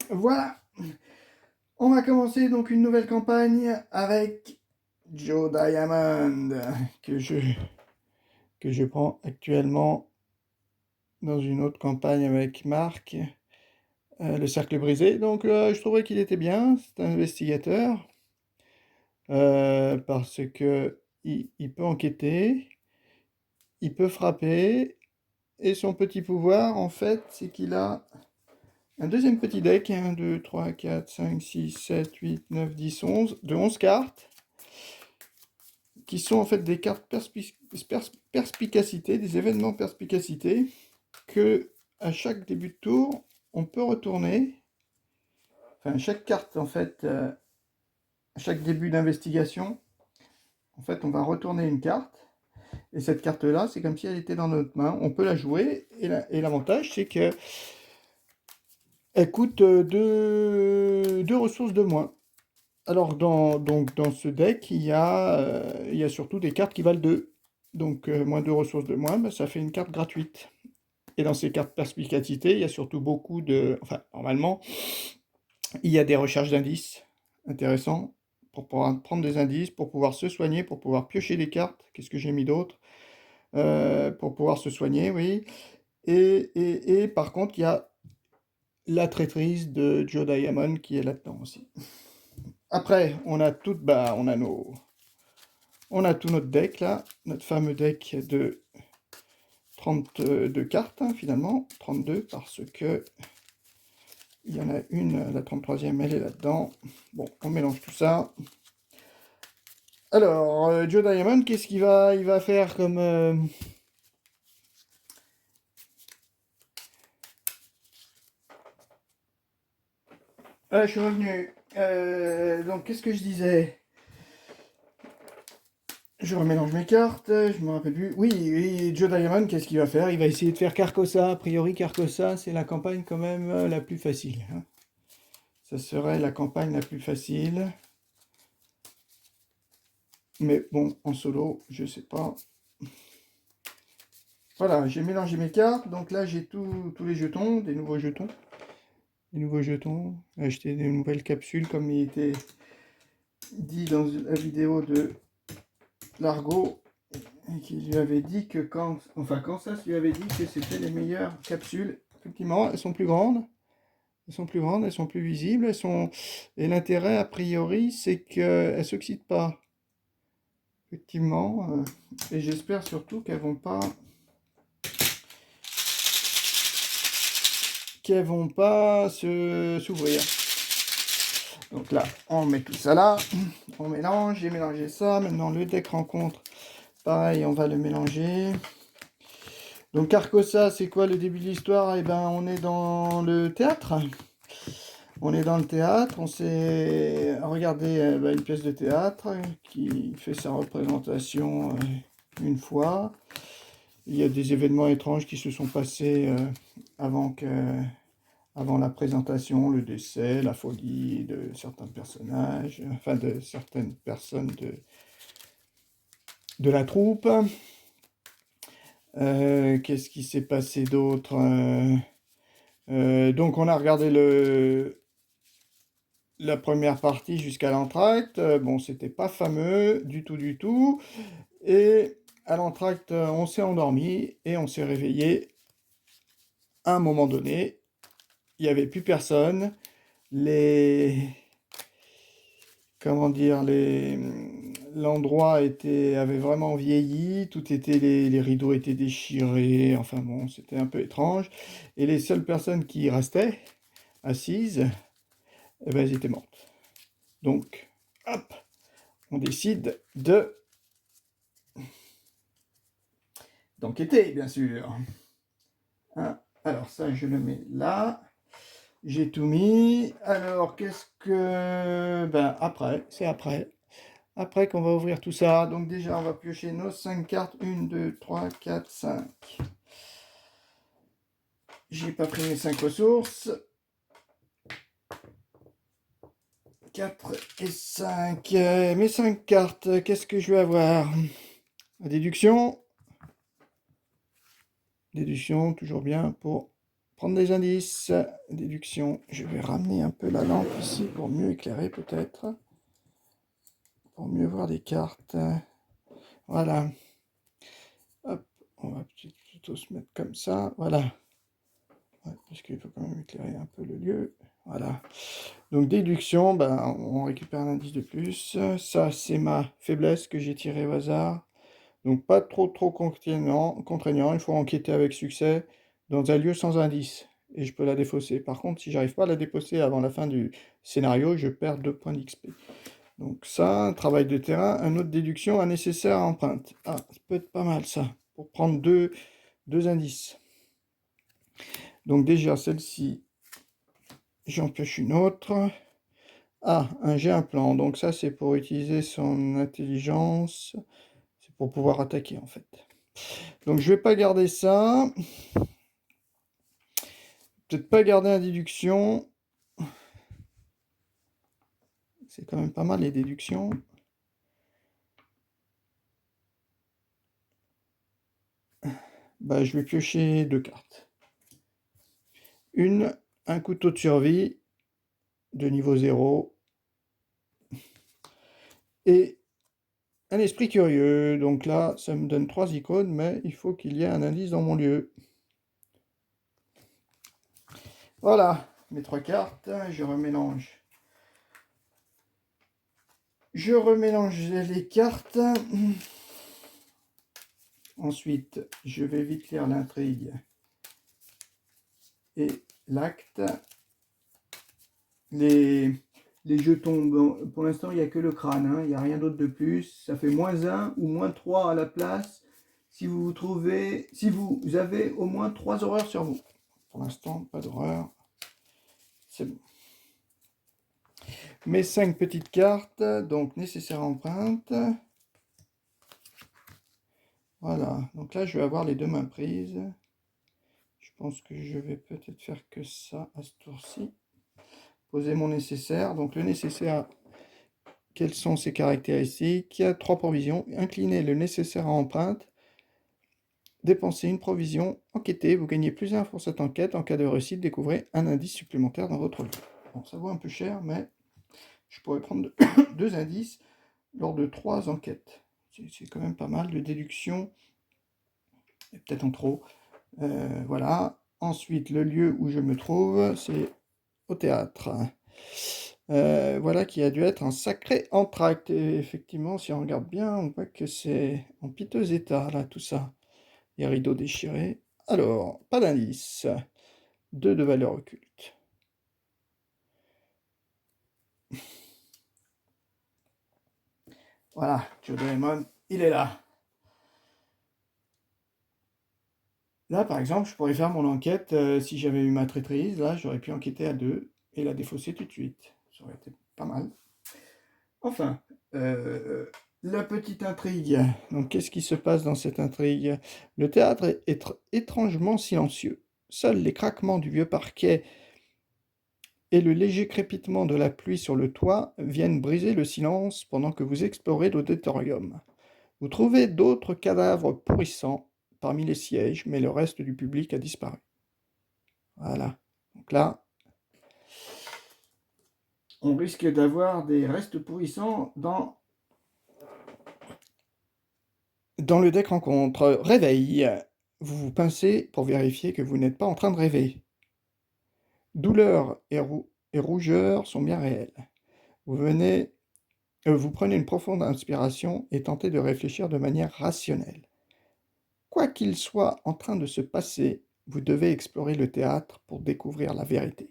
Voilà, on va commencer donc une nouvelle campagne avec Joe Diamond que je prends actuellement dans une autre campagne avec Marc, le cercle brisé. Donc je trouvais qu'il était bien, c'est un investigateur, parce que il peut enquêter, il peut frapper, et son petit pouvoir en fait c'est qu'il a un deuxième petit deck, 1, 2, 3, 4, 5, 6, 7, 8, 9, 10, 11, de 11 cartes, qui sont en fait des cartes perspicacité, des événements perspicacité, que à chaque début de tour, on peut retourner. Enfin, chaque carte, en fait, à chaque début d'investigation, en fait, on va retourner une carte. Et cette carte-là, c'est comme si elle était dans notre main. On peut la jouer. Et l'avantage, c'est que elle coûte deux ressources de moins. Alors, donc, dans ce deck, il y a surtout des cartes qui valent 2. Donc, moins 2 ressources de moins, ben, ça fait une carte gratuite. Et dans ces cartes perspicacité, il y a surtout beaucoup de... Enfin, normalement, il y a des recherches d'indices intéressants pour pouvoir prendre des indices, pour pouvoir se soigner, pour pouvoir piocher des cartes. Qu'est-ce que j'ai mis d'autre? Pour pouvoir se soigner, oui. Et par contre, il y a la traîtrise de Joe Diamond qui est là-dedans aussi. Après, on a tout, bah, on a tout notre deck là, notre fameux deck de 32 cartes, hein, finalement, 32 parce que il y en a une, la 33e, elle est là-dedans. Bon, on mélange tout ça. Alors, Joe Diamond, qu'est-ce qu'il va, il va faire comme... Ah, je suis revenu. Donc, qu'est-ce que je disais? Je remélange mes cartes, je me rappelle plus. Oui, oui, Joe Diamond, qu'est-ce qu'il va faire? Il va essayer de faire Carcosa. A priori, Carcosa, c'est la campagne quand même la plus facile, hein. Ça serait la campagne la plus facile. Mais bon, en solo, je sais pas. Voilà, j'ai mélangé mes cartes. Donc là, j'ai tous les jetons, des nouveaux jetons. Des nouveaux jetons. Acheter des nouvelles capsules, comme il était dit dans la vidéo de Largo. Et qui lui avait dit que quand Kansas lui avait dit que c'était les meilleures capsules. Effectivement, elles sont plus grandes. Elles sont plus grandes, elles sont plus visibles. Et l'intérêt, a priori, c'est qu'elles ne s'oxydent pas. Effectivement. Et j'espère surtout qu'elles vont pas s'ouvrir. Donc là, on met tout ça là, on mélange, j'ai mélangé ça. Maintenant, le deck rencontre, pareil, on va le mélanger. Donc Carcosa, c'est quoi le début de l'histoire? Eh ben, on est dans le théâtre. On est dans le théâtre, on s'est regardé une pièce de théâtre qui fait sa représentation une fois. Il y a des événements étranges qui se sont passés avant la présentation, le décès, la folie de certains personnages, enfin de certaines personnes de la troupe. Qu'est-ce qui s'est passé d'autre? Donc on a regardé la première partie jusqu'à l'entracte. Bon, c'était pas fameux du tout, du tout. Et à l'entracte, on s'est endormi et on s'est réveillé à un moment donné. Il n'y avait plus personne. Comment dire, l'endroit avait vraiment vieilli, les rideaux étaient déchirés, enfin bon, c'était un peu étrange. Et les seules personnes qui restaient assises, eh ben, elles étaient mortes. Donc, hop, on décide d'enquêter, bien sûr. Hein, alors ça, je le mets là. J'ai tout mis. Alors, qu'est-ce que... Ben, après, c'est après. Après qu'on va ouvrir tout ça. Donc déjà, on va piocher nos 5 cartes. 1, 2, 3, 4, 5. J'ai pas pris mes 5 ressources. 4 et 5. Mes 5 cartes, qu'est-ce que je vais avoir? La déduction. Déduction, toujours bien pour prendre des indices, déduction. Je vais ramener un peu la lampe ici pour mieux éclairer peut-être, pour mieux voir les cartes. Voilà. Hop, on va plutôt se mettre comme ça. Voilà. Ouais, parce qu'il faut quand même éclairer un peu le lieu. Voilà. Donc déduction, ben, on récupère un indice de plus. Ça, c'est ma faiblesse que j'ai tirée au hasard. Donc pas trop contraignant. Il faut enquêter avec succès dans un lieu sans indice. Et je peux la défausser. Par contre, si j'arrive pas à la défausser avant la fin du scénario, je perds 2 points d'XP. Donc ça, un travail de terrain, un autre déduction, un nécessaire à empreinte. Ah, ça peut être pas mal ça, pour prendre deux indices. Donc déjà, celle-ci, j'en pioche une autre. Ah, j'ai un plan. Donc ça, c'est pour utiliser son intelligence. C'est pour pouvoir attaquer, en fait. Donc je vais pas garder ça. Peut-être pas garder la déduction. C'est quand même pas mal, les déductions. Bah, je vais piocher 2 cartes. Un couteau de survie de niveau 0. Et un esprit curieux. Donc là, ça me donne 3 icônes, mais il faut qu'il y ait un indice dans mon lieu. Voilà, mes 3 cartes. Je remélange. Je remélange les cartes. Ensuite, je vais vite lire l'intrigue et l'acte. Les jetons, bon, pour l'instant, il n'y a que le crâne, hein, il n'y a rien d'autre de plus. Ça fait -1 ou -3 à la place si vous avez au moins 3 horreurs sur vous. Pour l'instant, pas d'horreur. C'est bon. Mes 5 petites cartes, donc nécessaire empreinte. Voilà, donc là, je vais avoir les 2 mains prises. Je pense que je vais peut-être faire que ça à ce tour-ci. Poser mon nécessaire. Donc le nécessaire, quelles sont ses caractéristiques? 3 provisions. Incliner le nécessaire à empreinte. Dépenser une provision. Enquêter. Vous gagnez +1 pour cette enquête. En cas de réussite, découvrez un indice supplémentaire dans votre lieu. Bon, ça vaut un peu cher, mais je pourrais prendre 2 indices lors de 3 enquêtes. C'est quand même pas mal de déduction. Peut-être en trop. Voilà. Ensuite, le lieu où je me trouve, c'est au théâtre. Voilà qui a dû être un sacré entracte. Et effectivement, si on regarde bien, on voit que c'est en piteux état, là, tout ça. Les rideaux déchirés. Alors, pas d'indice. 2 de valeur occulte. Voilà, Jodoemon, il est là. Là, par exemple, je pourrais faire mon enquête, si j'avais eu ma traîtrise, là, j'aurais pu enquêter à 2 et la défausser tout de suite. Ça aurait été pas mal. Enfin, la petite intrigue. Donc, qu'est-ce qui se passe dans cette intrigue? Le théâtre est étrangement silencieux. Seuls les craquements du vieux parquet et le léger crépitement de la pluie sur le toit viennent briser le silence pendant que vous explorez l'auditorium. Vous trouvez d'autres cadavres pourrissants parmi les sièges, mais le reste du public a disparu. Voilà. Donc là, on risque d'avoir des restes pourrissants dans le deck rencontre. Réveil. Vous vous pincez pour vérifier que vous n'êtes pas en train de rêver. Douleur et rougeur sont bien réelles. Vous prenez une profonde inspiration et tentez de réfléchir de manière rationnelle. Quoi qu'il soit en train de se passer, vous devez explorer le théâtre pour découvrir la vérité.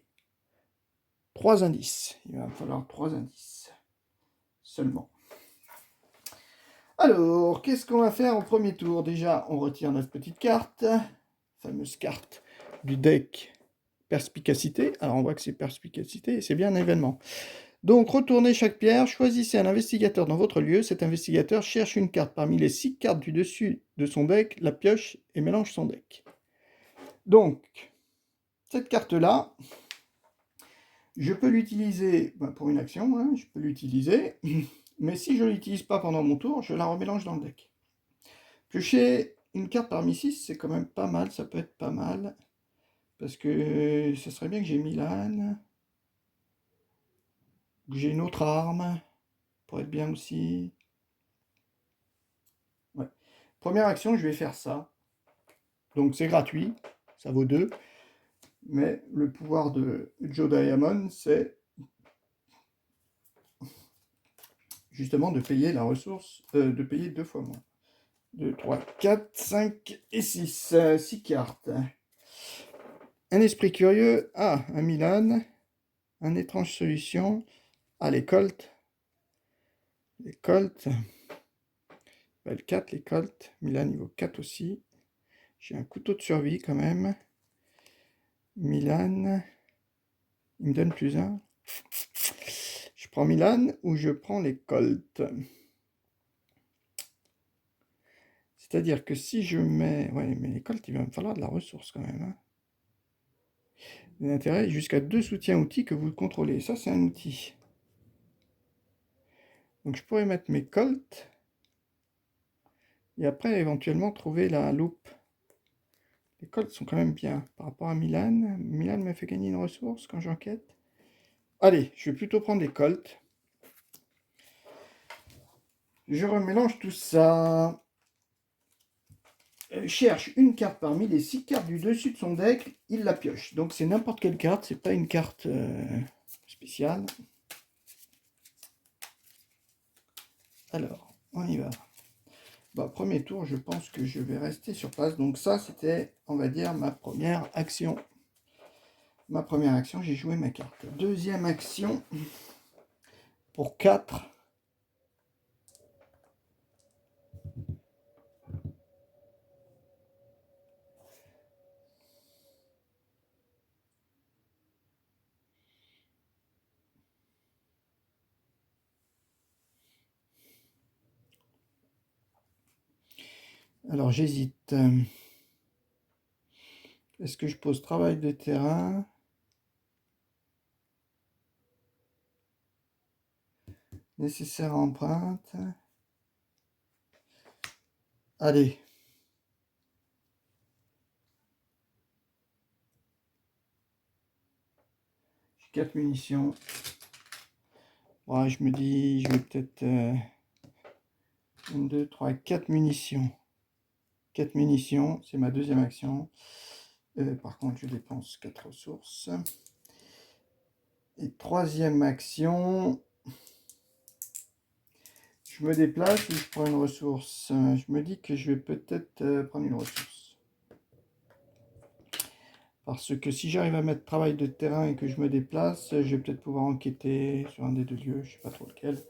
3 indices. Il va falloir 3 indices. Seulement. Alors, qu'est-ce qu'on va faire au premier tour? Déjà, on retire notre petite carte. Fameuse carte du deck Perspicacité. Alors, on voit que c'est Perspicacité et c'est bien un événement. Donc, retournez chaque pierre, choisissez un investigateur dans votre lieu. Cet investigateur cherche une carte parmi les 6 cartes du dessus de son deck, la pioche et mélange son deck. Donc, cette carte-là, je peux l'utiliser pour une action, hein, je peux l'utiliser, mais si je ne l'utilise pas pendant mon tour, je la remélange dans le deck. Piocher une carte parmi 6, c'est quand même pas mal, ça peut être pas mal. Parce que ce serait bien que j'ai Milan, que j'ai une autre arme, pour être bien aussi. Ouais. Première action, je vais faire ça. Donc c'est gratuit, ça vaut 2. Mais le pouvoir de Joe Diamond, c'est justement de payer la ressource, de payer 2 fois moins. 2, 3, 4, 5 et 6. 6 cartes. Un esprit curieux. Ah, un Milan. Un étrange solution. Ah, les Colts. Les Colts. Level 4, les Colts. Milan niveau 4 aussi. J'ai un couteau de survie quand même. Milan. Il me donne plus 1. Je prends Milan ou je prends les Colts. C'est-à-dire que si je mets... Ouais, mais les Colts, il va me falloir de la ressource quand même. Hein. L'intérêt, jusqu'à 2 soutiens outils que vous contrôlez. Ça, c'est un outil. Donc, je pourrais mettre mes Colts. Et après, éventuellement, trouver la loupe. Les Colts sont quand même bien. Par rapport à Milan. Milan m'a fait gagner une ressource quand j'enquête. Allez, je vais plutôt prendre les Colts. Je remélange tout ça. Cherche une carte parmi les 6 cartes du dessus de son deck, il la pioche. Donc c'est n'importe quelle carte, c'est pas une carte spéciale. Alors, on y va. Bah, premier tour, je pense que je vais rester sur place. Donc ça, c'était, on va dire, ma première action. Ma première action, j'ai joué ma carte. Deuxième action, pour 4. Alors j'hésite. Est-ce que je pose travail de terrain? Nécessaire empreinte. Allez. J'ai 4 munitions. Ouais, je me dis, je vais peut-être... 1, 2, 3, 4 munitions. 4 munitions, c'est ma deuxième action. Par contre, je dépense 4 ressources. Et troisième action, je me déplace et je prends une ressource. Je me dis que je vais peut-être prendre une ressource. Parce que si j'arrive à mettre travail de terrain et que je me déplace, je vais peut-être pouvoir enquêter sur un des 2 lieux, je ne sais pas trop lequel.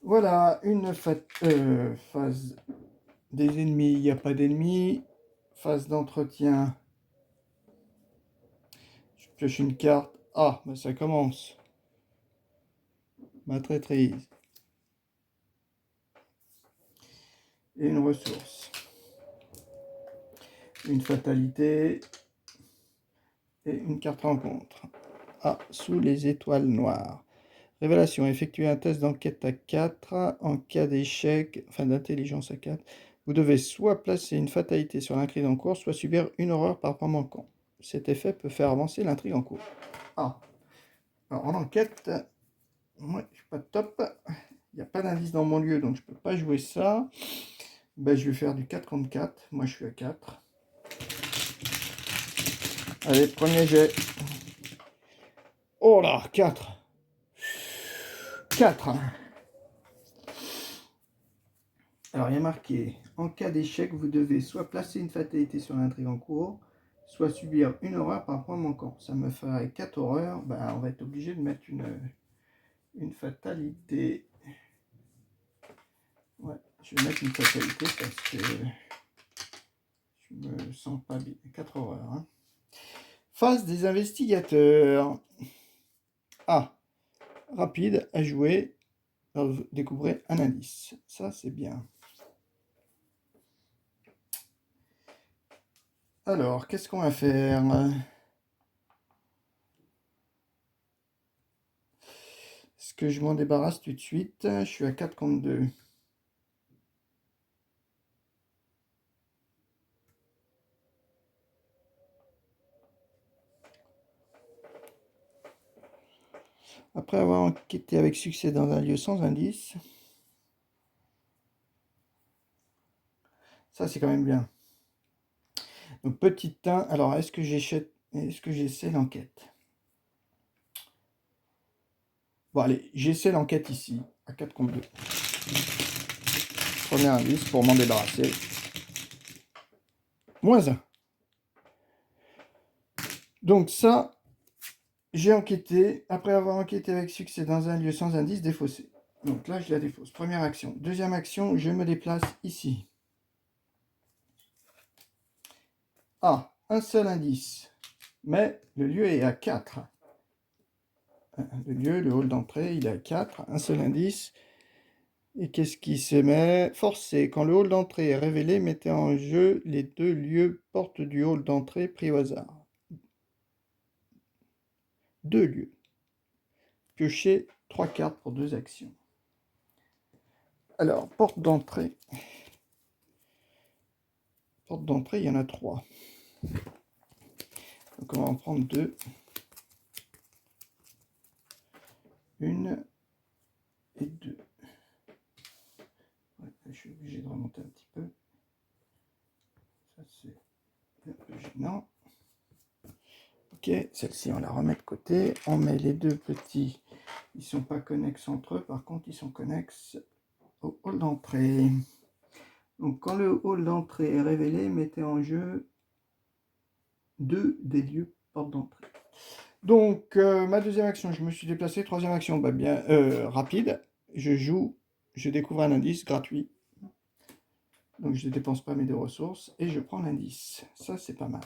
Voilà, une phase des ennemis, il n'y a pas d'ennemis. Phase d'entretien. Je pioche une carte. Ah, ben ça commence. Ma traîtrise. Et une ressource. Une fatalité. Et une carte rencontre. Ah, sous les étoiles noires. Révélation. Effectuer un test d'enquête à 4. En cas d'échec, enfin d'intelligence à 4. Vous devez soit placer une fatalité sur l'intrigue en cours, soit subir une horreur par point manquant. Cet effet peut faire avancer l'intrigue en cours. Ah. Alors en enquête, moi je suis pas top. Il n'y a pas d'indice dans mon lieu, donc je peux pas jouer ça. Ben, je vais faire du 4 contre 4. Moi je suis à 4. Allez, premier jet. Oh là, 4. 4. Alors il y a marqué, en cas d'échec, vous devez soit placer une fatalité sur l'intrigue en cours, soit subir une horreur par point manquant. Ça me ferait 4 horreurs. Ben, on va être obligé de mettre une fatalité. Ouais, je vais mettre une fatalité parce que je me sens pas bien. 4 horreurs. Hein. Phase des investigateurs. Ah, rapide à jouer. Alors, vous découvrez un indice. Ça, c'est bien. Alors, qu'est-ce qu'on va faire? Est-ce que je m'en débarrasse tout de suite? Je suis à 4 contre 2. Après avoir enquêté avec succès dans un lieu sans indice. Ça, c'est quand même bien. Donc, petit 1. Alors, est-ce que j'essaie l'enquête? Bon, allez, j'essaie l'enquête ici, à 4 contre 2. Premier indice pour m'en débarrasser. -1. Donc ça, j'ai enquêté. Après avoir enquêté avec succès dans un lieu sans indice, défaussé. Donc là, je la défausse. Première action. Deuxième action, je me déplace ici. Ah, un seul indice. Mais le lieu est à 4. Le lieu, le hall d'entrée, il est à 4. Un seul indice. Et qu'est-ce qui se met? Forcé. Quand le hall d'entrée est révélé, mettez en jeu les 2 lieux portes du hall d'entrée pris au hasard. 2 lieux. Piochez 3 cartes pour 2 actions. Alors, porte d'entrée. Porte d'entrée, il y en a 3. Donc on va en prendre 2. Une et 2. Ouais, je suis obligé de remonter un petit peu. Ça, c'est un peu gênant. Ok, celle-ci, on la remet de côté. On met les 2 petits. Ils ne sont pas connexes entre eux. Par contre, ils sont connexes au hall d'entrée. Donc, quand le hall d'entrée est révélé, mettez en jeu 2 des lieux porte d'entrée. Donc, ma deuxième action, je me suis déplacé. Troisième action, bah bien rapide. Je joue, je découvre un indice gratuit. Donc, je ne dépense pas mes 2 ressources et je prends l'indice. Ça, c'est pas mal.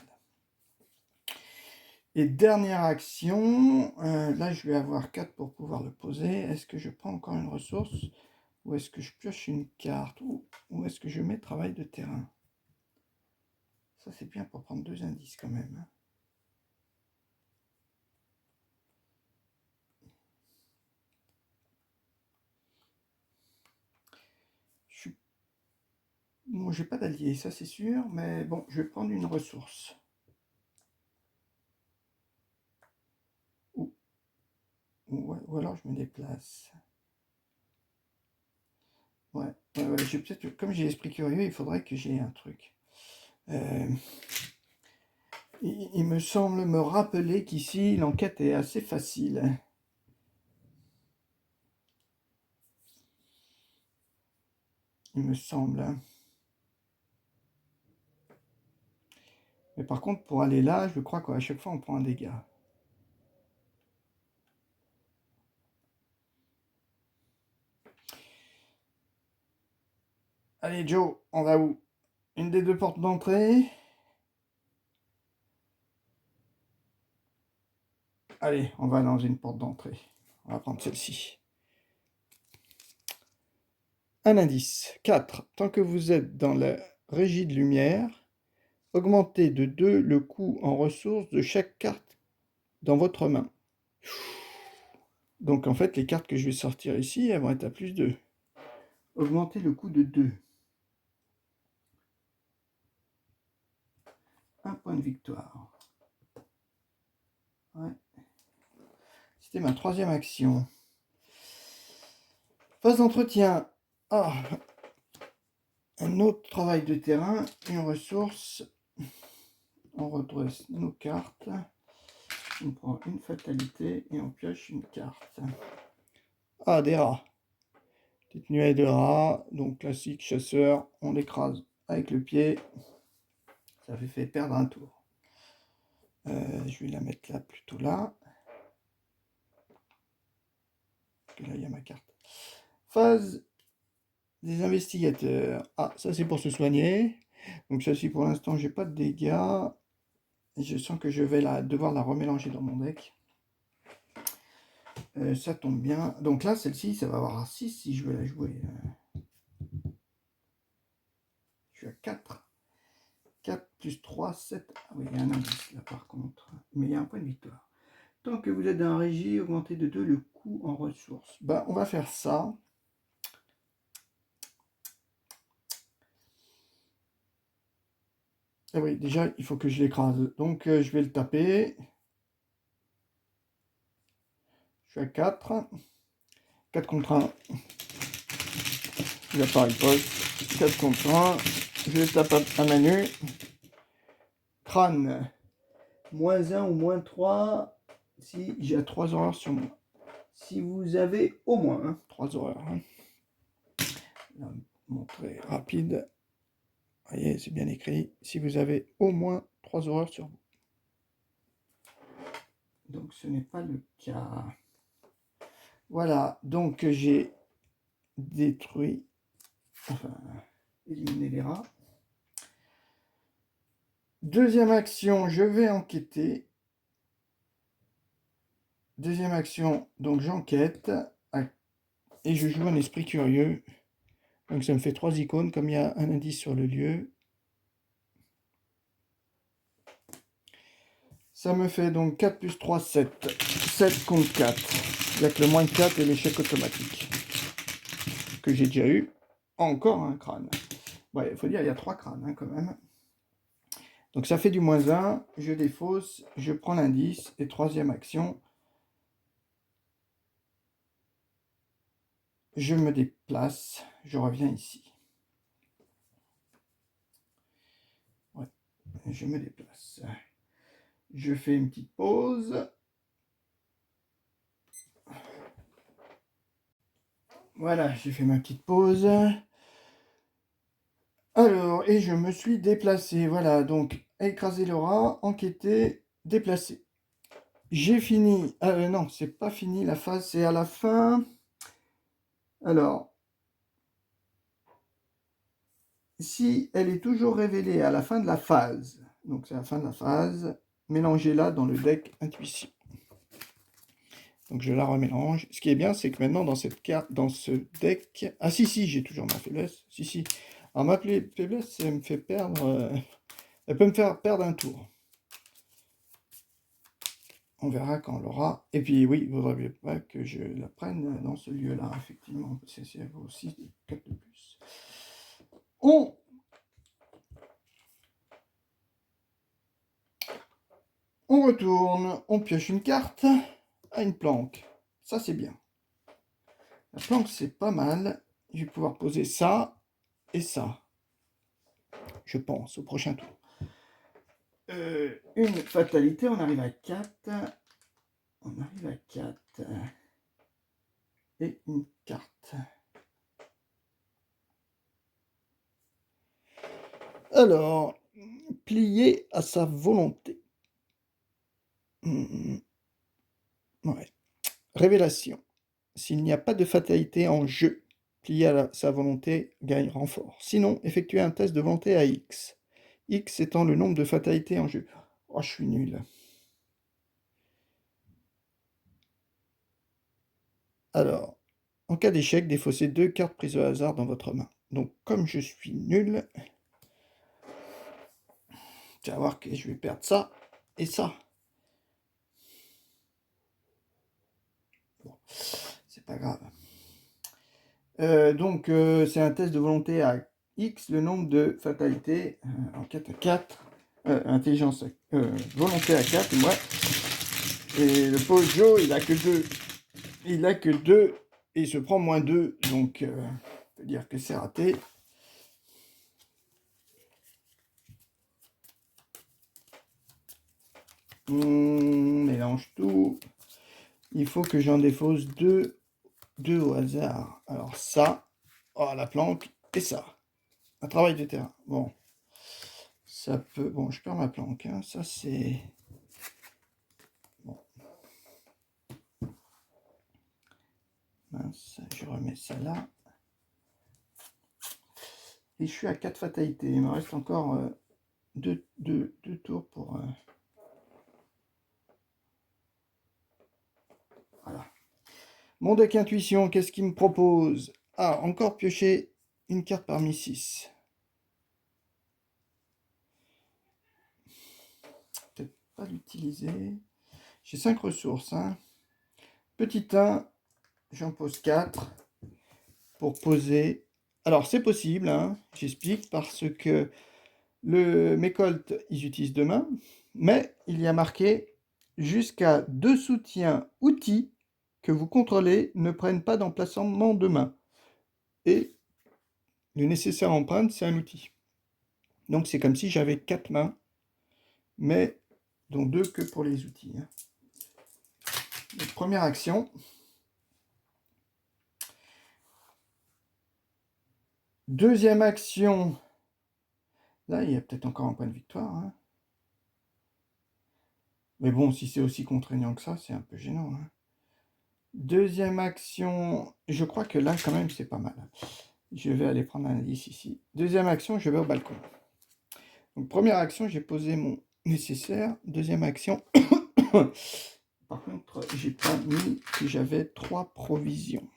Et dernière action, là, je vais avoir 4 pour pouvoir le poser. Est-ce que je prends encore une ressource ou est-ce que je pioche une carte ou est-ce que je mets travail de terrain? Ça, c'est bien pour prendre 2 indices quand même. Bon, j'ai pas d'allié, ça c'est sûr, mais bon, je vais prendre une ressource. Ou alors je me déplace. Ouais, j'ai peut-être, comme j'ai l'esprit curieux, il faudrait que j'ai un truc. Il me semble me rappeler qu'ici, l'enquête est assez facile. Il me semble. Mais par contre, pour aller là, je crois qu'à chaque fois, on prend un dégât. Allez, Joe, on va où? Une des 2 portes d'entrée. Allez, on va dans une porte d'entrée. On va prendre celle-ci. Un indice. 4. Tant que vous êtes dans la régie de lumière, augmentez de 2 le coût en ressources de chaque carte dans votre main. Donc en fait, les cartes que je vais sortir ici, elles vont être à plus 2. Augmentez le coût de 2. Un point de victoire. Ouais. C'était ma 3e action. Phase d'entretien. Ah, un autre travail de terrain, une ressource. On redresse nos cartes. On prend une fatalité et on pioche une carte. Ah, des rats. Petite nuée de rats. Donc classique chasseur. On l'écrase avec le pied. Ça fait perdre un tour. Je vais la mettre là, plutôt là. Parce que là, il y a ma carte. Phase des investigateurs. Ah, ça c'est pour se soigner. Donc ça, si pour l'instant, j'ai pas de dégâts. Je sens que je vais devoir la remélanger dans mon deck. Ça tombe bien. Donc là, celle-ci, ça va avoir un 6 si je veux la jouer. Je suis à 4. 4 plus 3, 7. Ah oui, il y a un indice là par contre. Mais il y a un point de victoire. Tant que vous êtes dans la régie, augmentez de 2 le coût en ressources. Ben, on va faire ça. Ah oui, déjà, il faut que je l'écrase. Donc, je vais le taper. Je suis à 4. 4 contre 1. L'appareil poste. 4 contre 1. Je tape à Manu. Crâne. -1 ou -3 si j'ai 3 horreurs sur moi. Si vous avez au moins 3 horreurs. Là, montrer rapide. Vous voyez, c'est bien écrit. Si vous avez au moins 3 horreurs sur vous. Donc ce n'est pas le cas. Voilà, donc j'ai détruit, enfin, éliminé les rats. Deuxième action, je vais enquêter. Deuxième action, donc j'enquête et je joue un esprit curieux. Donc ça me fait 3 icônes, comme il y a un indice sur le lieu. Ça me fait donc 4 plus 3, 7. 7 contre 4. Il n'y a que le moins 4 et l'échec automatique. Que j'ai déjà eu. Encore un crâne. Ouais, il faut dire, il y a 3 crânes hein, quand même. Donc ça fait du -1. Je défausse, je prends l'indice. Et troisième action, je me déplace. Je reviens ici. Ouais, je me déplace. Je fais une petite pause. Voilà, j'ai fait ma petite pause. Alors, et je me suis déplacé. Voilà, donc écraser le rat, enquêter, déplacer. J'ai fini. Non, c'est pas fini la phase, c'est à la fin. Alors, si elle est toujours révélée à la fin de la phase, donc c'est la fin de la phase, mélangez-la dans le deck intuition. Donc je la remélange. Ce qui est bien, c'est que maintenant dans cette carte, dans ce deck, ah si, j'ai toujours ma faiblesse. Si. Alors ma faiblesse, elle me fait perdre, elle peut me faire perdre un tour. On verra quand on l'aura. Et puis oui, il ne faudrait pas que je la prenne dans ce lieu-là, effectivement, parce que c'est aussi 4 de plus. On retourne, on pioche une carte à une planque. Ça, c'est bien. La planque, c'est pas mal. Je vais pouvoir poser ça et ça. Je pense, au prochain tour. Une fatalité, on arrive à 4. On arrive à 4. Et une carte. Alors, plier à sa volonté. Ouais. Révélation. S'il n'y a pas de fatalité en jeu, plier à sa volonté gagne renfort. Sinon, effectuez un test de volonté à X. X étant le nombre de fatalités en jeu. Oh, je suis nul. Alors, en cas d'échec, défaussez 2 cartes prises au hasard dans votre main. Donc, comme je suis nul, tu vas voir que je vais perdre ça et ça. Bon, c'est pas grave. Donc, c'est un test de volonté à X, le nombre de fatalités en 4 à 4. Intelligence, volonté à 4, moi. Et le pauvre Joe, il a que 2. Il a que 2 et il se prend -2. Donc, on peut dire que c'est raté. On mélange tout. Il faut que j'en défausse 2 au hasard. Alors ça, oh, la planque et ça. Un travail de terrain. Bon. Ça peut... Bon, je perds ma planque. Hein. Ça, c'est... Bon. Mince, je remets ça là. Et je suis à 4 fatalités. Il me reste encore 2 tours pour... Voilà. Mon deck intuition, qu'est-ce qu'il me propose? Ah, encore piocher une carte parmi 6. Peut-être pas l'utiliser. J'ai 5 ressources. Hein. Petit 1, j'en pose 4 pour poser. Alors, c'est possible, hein, j'explique, parce que mes colts, ils utilisent 2 mains, mais il y a marqué jusqu'à 2 soutiens outils que vous contrôlez ne prennent pas d'emplacement de main. Et le nécessaire empreinte, c'est un outil. Donc c'est comme si j'avais 4 mains, mais dont 2 que pour les outils. Donc, première action. Deuxième action. Là, il y a peut-être encore un point de victoire. Hein. Mais bon, si c'est aussi contraignant que ça, c'est un peu gênant. Hein. Deuxième action. Je crois que là, quand même, c'est pas mal. Je vais aller prendre un indice ici. Deuxième action, je vais au balcon. Donc, première action, j'ai posé mon nécessaire. Deuxième action. Par contre, j'ai pas mis que j'avais 3 provisions.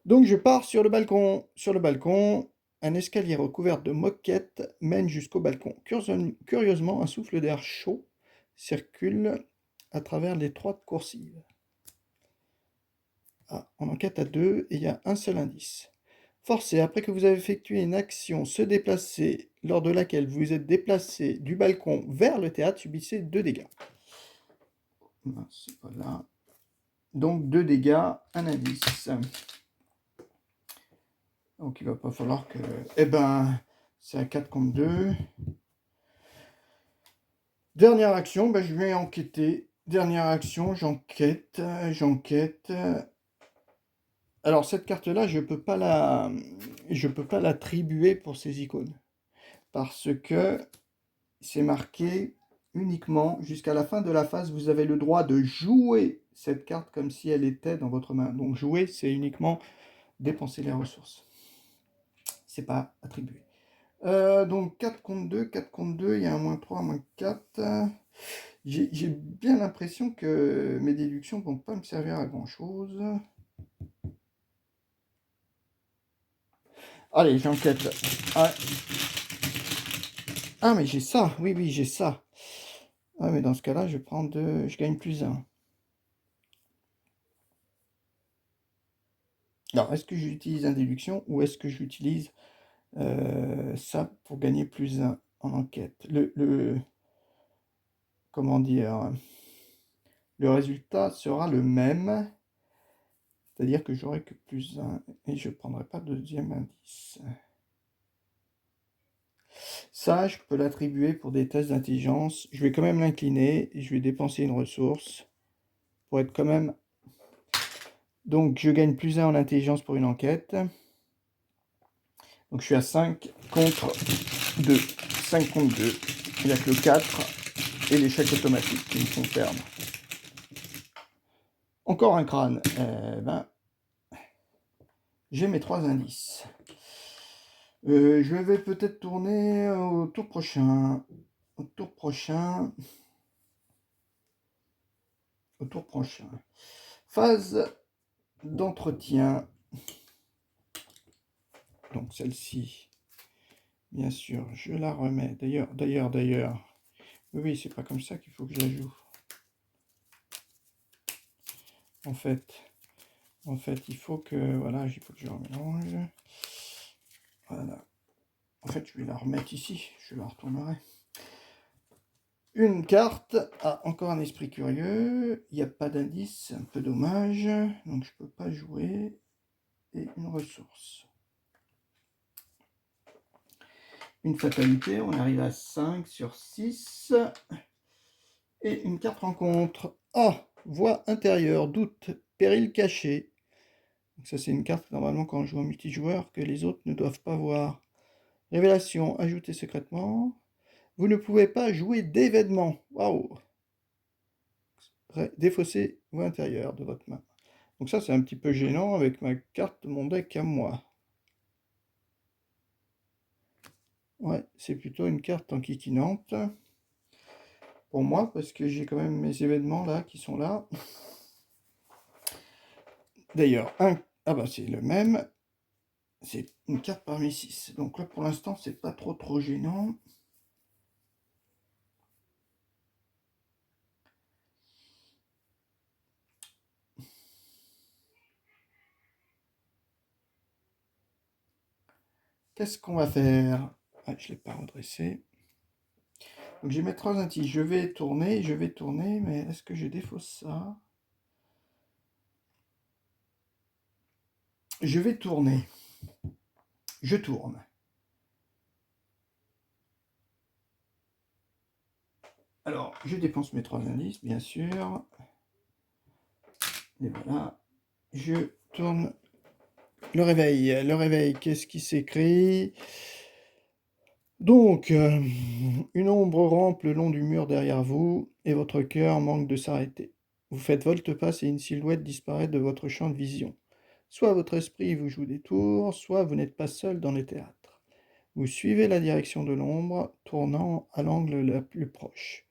Donc je pars sur le balcon. Sur le balcon, un escalier recouvert de moquettes mène jusqu'au balcon. Curieusement, un souffle d'air chaud circule à travers l'étroite coursive. Ah, on enquête à 2 et il y a un seul indice. Forcé, après que vous avez effectué une action se déplacer, lors de laquelle vous êtes déplacé du balcon vers le théâtre, subissez 2 dégâts. Non, c'est pas là. Donc 2 dégâts, un indice. Donc il va pas falloir que... Eh ben, c'est à 4 contre 2. Dernière action, ben, je vais enquêter. Dernière action, j'enquête. Alors cette carte-là, je peux pas l'attribuer pour ces icônes. Parce que c'est marqué uniquement jusqu'à la fin de la phase, vous avez le droit de jouer cette carte comme si elle était dans votre main. Donc jouer, c'est uniquement dépenser les ressources. C'est pas attribué. Donc 4 contre 2, il y a un -3, -4. J'ai bien l'impression que mes déductions vont pas me servir à grand chose. Allez, j'enquête. Ah. Ah, mais j'ai ça. Oui, oui, j'ai ça. Ah, mais dans ce cas-là, je prends 2. Je gagne +1. Alors, est-ce que j'utilise une déduction ou est-ce que j'utilise ça pour gagner +1 en enquête? Comment dire? Le résultat sera le même. C'est-à-dire que j'aurai que +1 et je ne prendrai pas de deuxième indice. Ça, je peux l'attribuer pour des tests d'intelligence. Je vais quand même l'incliner et je vais dépenser une ressource pour être quand même... Donc, je gagne +1 en intelligence pour une enquête. Donc, je suis à 5 contre 2. 5 contre 2. Il n'y a que le 4 et l'échec automatique qui me font perdre. Encore un crâne. J'ai mes 3 indices. Je vais peut-être tourner au tour prochain. Au tour prochain. Phase d'entretien. Donc celle-ci, bien sûr, je la remets. D'ailleurs. Oui, c'est pas comme ça qu'il faut que je la joue. En fait, il faut que... Voilà, il faut que je remélange. Voilà. En fait, je vais la remettre ici. Je la retournerai. Une carte. Ah, encore un esprit curieux. Il n'y a pas d'indice, c'est un peu dommage. Donc, je peux pas jouer. Et une ressource. Une fatalité, on arrive à 5 sur 6. Et une carte rencontre. Ah, voie intérieure, doute, péril caché. Donc ça, c'est une carte, normalement, quand on joue en multijoueur, que les autres ne doivent pas voir. Révélation, ajoutée secrètement. Vous ne pouvez pas jouer d'événements. Waouh! Défausser voie intérieure de votre main. Donc ça, c'est un petit peu gênant avec ma carte de mon deck à moi. Ouais, c'est plutôt une carte enquiquinante. Pour moi, parce que j'ai quand même mes événements là, qui sont là. D'ailleurs, ah bah c'est le même. C'est une carte parmi 6. Donc là, pour l'instant, c'est pas trop gênant. Qu'est-ce qu'on va faire? Ah, je ne l'ai pas redressé. Donc j'ai mes 3 indices. Je vais tourner, mais est-ce que je défausse ça? Je vais tourner. Je tourne. Alors, je dépense mes 3 indices, bien sûr. Et voilà. Je tourne le réveil. Le réveil, qu'est-ce qui s'écrit? Donc, une ombre rampe le long du mur derrière vous et votre cœur manque de s'arrêter. Vous faites volte-passe et une silhouette disparaît de votre champ de vision. Soit votre esprit vous joue des tours, soit vous n'êtes pas seul dans le théâtre. Vous suivez la direction de l'ombre, tournant à l'angle le plus proche.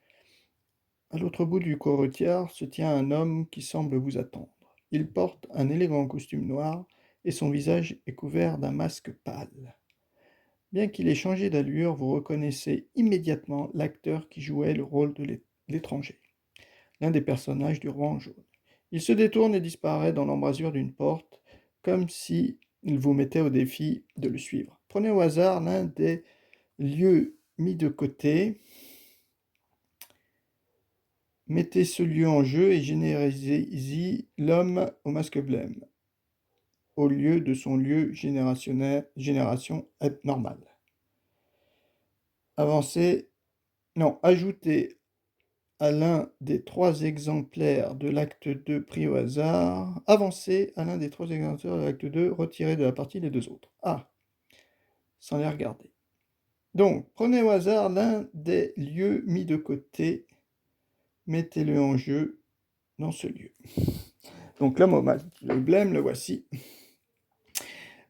À l'autre bout du corridor se tient un homme qui semble vous attendre. Il porte un élégant costume noir et son visage est couvert d'un masque pâle. Bien qu'il ait changé d'allure, vous reconnaissez immédiatement l'acteur qui jouait le rôle de l'étranger, l'un des personnages du roi en jaune. Il se détourne et disparaît dans l'embrasure d'une porte, comme si il vous mettait au défi de le suivre. Prenez au hasard l'un des lieux mis de côté, mettez ce lieu en jeu et généralisez l'homme au masque blême, au lieu de son lieu génération normale. Ajoutez à l'un des 3 exemplaires de l'acte 2 pris au hasard. Avancez à l'un des 3 exemplaires de l'acte 2, retirez de la partie les 2 autres. Ah, sans les regarder. Donc, prenez au hasard l'un des lieux mis de côté, mettez-le en jeu dans ce lieu. Donc l'homme au masque blême, le voici.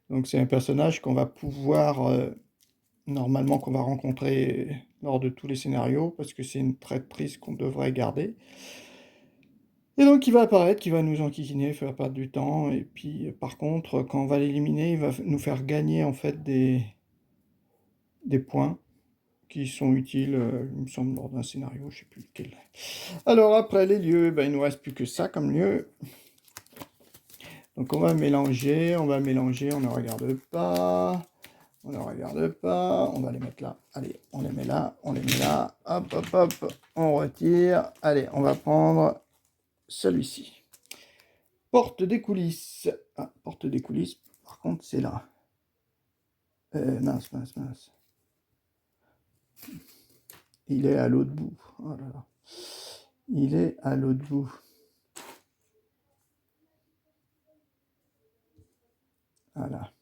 Donc c'est un personnage qu'on va pouvoir, normalement qu'on va rencontrer lors de tous les scénarios, parce que c'est une traîtrise qu'on devrait garder. Et donc il va apparaître, qui va nous enquiquiner, faire perdre du temps, et puis par contre, quand on va l'éliminer, il va nous faire gagner en fait des points qui sont utiles, il me semble, lors d'un scénario, je ne sais plus lequel. Alors après les lieux, ben, il ne nous reste plus que ça comme lieu. Donc on va mélanger, on ne regarde pas, on va les mettre là. Allez, on les met là, hop, hop, hop, on retire. Allez, on va prendre celui-ci. Porte des coulisses. Ah, porte des coulisses, par contre, c'est là. Mince. Il est à l'autre bout. Oh là là. Il est à l'autre bout. Voilà.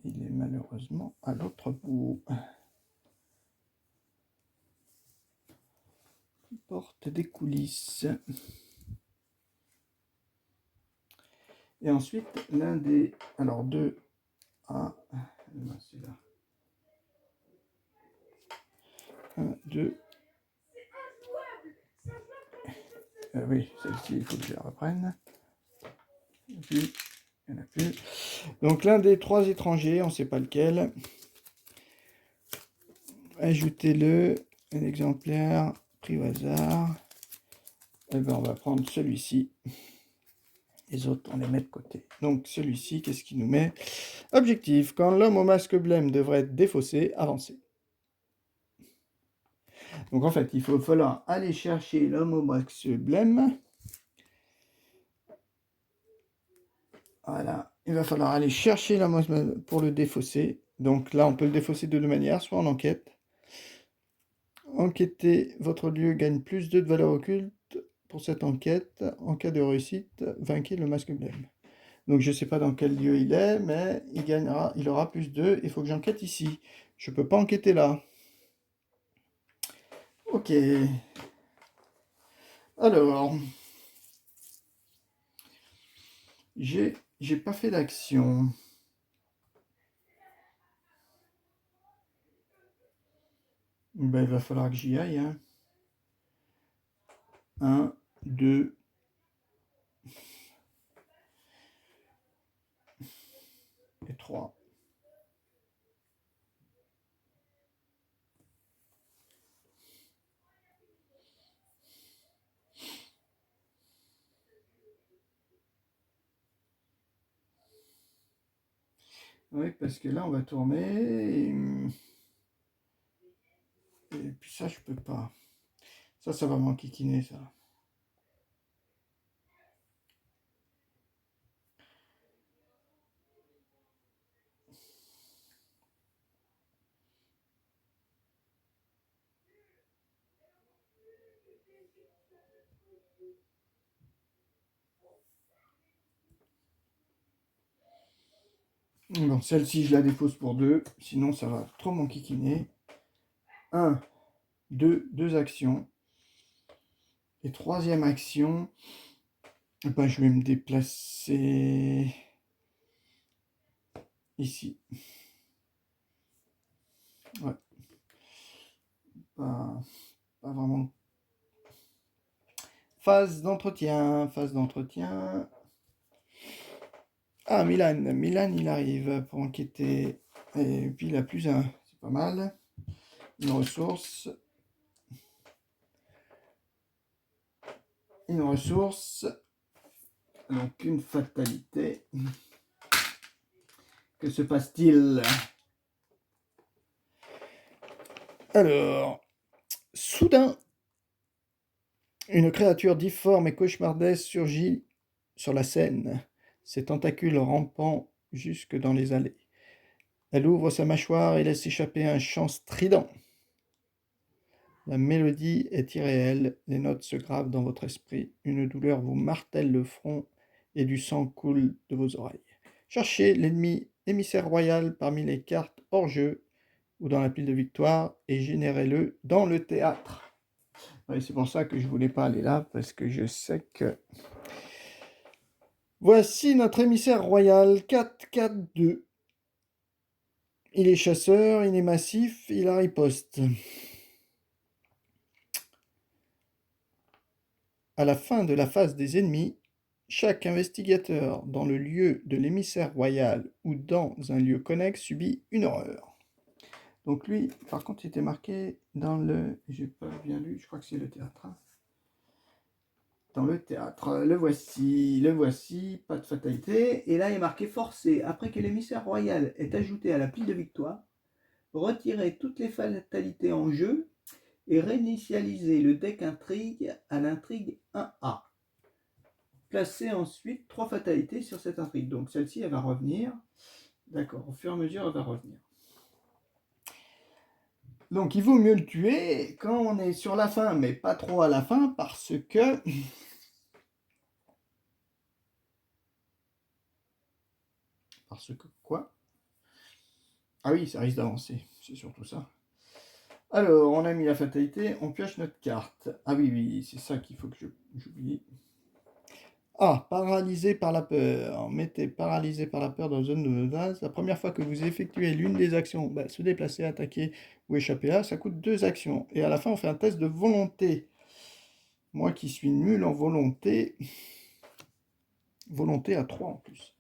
Il est malheureusement à l'autre bout. Porte des coulisses. Et ensuite, l'un des... Alors, 2. Ah, c'est là. 1, 2. Oui, celle-ci, il faut que je la reprenne. Il n'y en a plus. Donc, l'un des 3 étrangers, on ne sait pas lequel. Ajoutez-le, un exemplaire pris au hasard. Et ben, on va prendre celui-ci. Les autres, on les met de côté. Donc, celui-ci, qu'est-ce qu'il nous met? Objectif. Quand l'homme au masque blême devrait être défaussé, avancez. Donc, en fait, il va falloir aller chercher l'homme au masque blême. Voilà. Il va falloir aller chercher l'homme pour le défausser. Donc là, on peut le défausser de 2 manières. Soit en enquête. Enquêter votre lieu gagne plus 2 de valeur occulte pour cette enquête. En cas de réussite, vainquez le masque blême. Donc je ne sais pas dans quel lieu il est, mais il aura plus 2. Il faut que j'enquête ici. Je ne peux pas enquêter là. Ok. Alors, j'ai pas fait d'action. Ben, il va falloir que j'y aille. Hein. 1, 2... et 3. Oui, parce que là, on va tourner. Et puis ça, je peux pas. Ça va m'enquiquiner, ça. Bon, celle-ci, je la dépose pour 2. Sinon, ça va trop m'enquiquiner. 1, 2 actions. Et troisième action, eh ben, je vais me déplacer ici. Ouais. Pas vraiment. Phase d'entretien. Phase d'entretien. Ah, Milan, il arrive pour enquêter. Et puis il a plus un. C'est pas mal. Une ressource. Une ressource. Donc une fatalité. Que se passe-t-il? Alors, soudain, une créature difforme et cauchemardesque surgit sur la scène, ses tentacules rampant jusque dans les allées. Elle ouvre sa mâchoire et laisse échapper un chant strident. La mélodie est irréelle, les notes se gravent dans votre esprit, une douleur vous martèle le front et du sang coule de vos oreilles. Cherchez l'ennemi émissaire royal parmi les cartes hors jeu ou dans la pile de victoire et générez-le dans le théâtre. Ouais, c'est pour ça que je voulais pas aller là, parce que je sais que... Voici notre émissaire royal, 4-4-2. Il est chasseur, il est massif, il a riposte. À la fin de la phase des ennemis, chaque investigateur dans le lieu de l'émissaire royal ou dans un lieu connexe subit une horreur. Donc lui, par contre, il était marqué dans le... J'ai pas bien lu, je crois que c'est le théâtre. Dans le théâtre, le voici, pas de fatalité. Et là, il est marqué forcé. Après que l'émissaire royal est ajouté à la pile de victoire, retirez toutes les fatalités en jeu et réinitialisez le deck intrigue à l'intrigue 1A. Placez ensuite 3 fatalités sur cette intrigue. Donc celle-ci, elle va revenir. D'accord, au fur et à mesure, elle va revenir. Donc il vaut mieux le tuer quand on est sur la fin, mais pas trop à la fin, parce que... Parce que quoi? Ah oui, ça risque d'avancer, c'est surtout ça. Alors, on a mis la fatalité, on pioche notre carte. Ah oui, oui, c'est ça qu'il faut que j'oublie. Ah, paralysé par la peur. Mettez paralysé par la peur dans une zone de menace. La première fois que vous effectuez l'une des actions, se déplacer, attaquer ou échapper à, ça coûte 2 actions. Et à la fin, on fait un test de volonté. Moi qui suis nul en volonté, volonté à 3 en plus.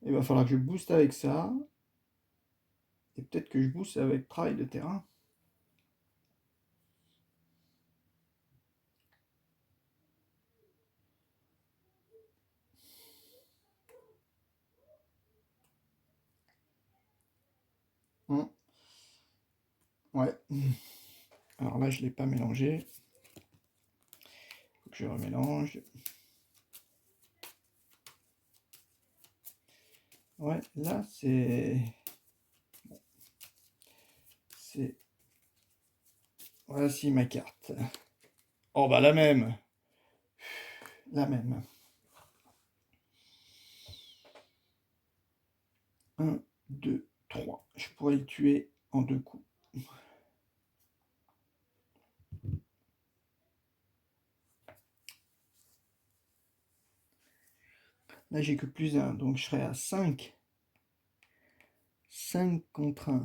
Il va falloir que je booste avec ça. Et peut-être que je booste avec travail de terrain. Ouais. Alors là, je ne l'ai pas mélangé. Il faut que je remélange. Ouais, là, c'est... Voici ma carte. Oh, bah la même. La même. 1, 2, 3. Je pourrais le tuer en 2 coups. Là, j'ai que plus 1, donc je serai à 5. 5 contre 1.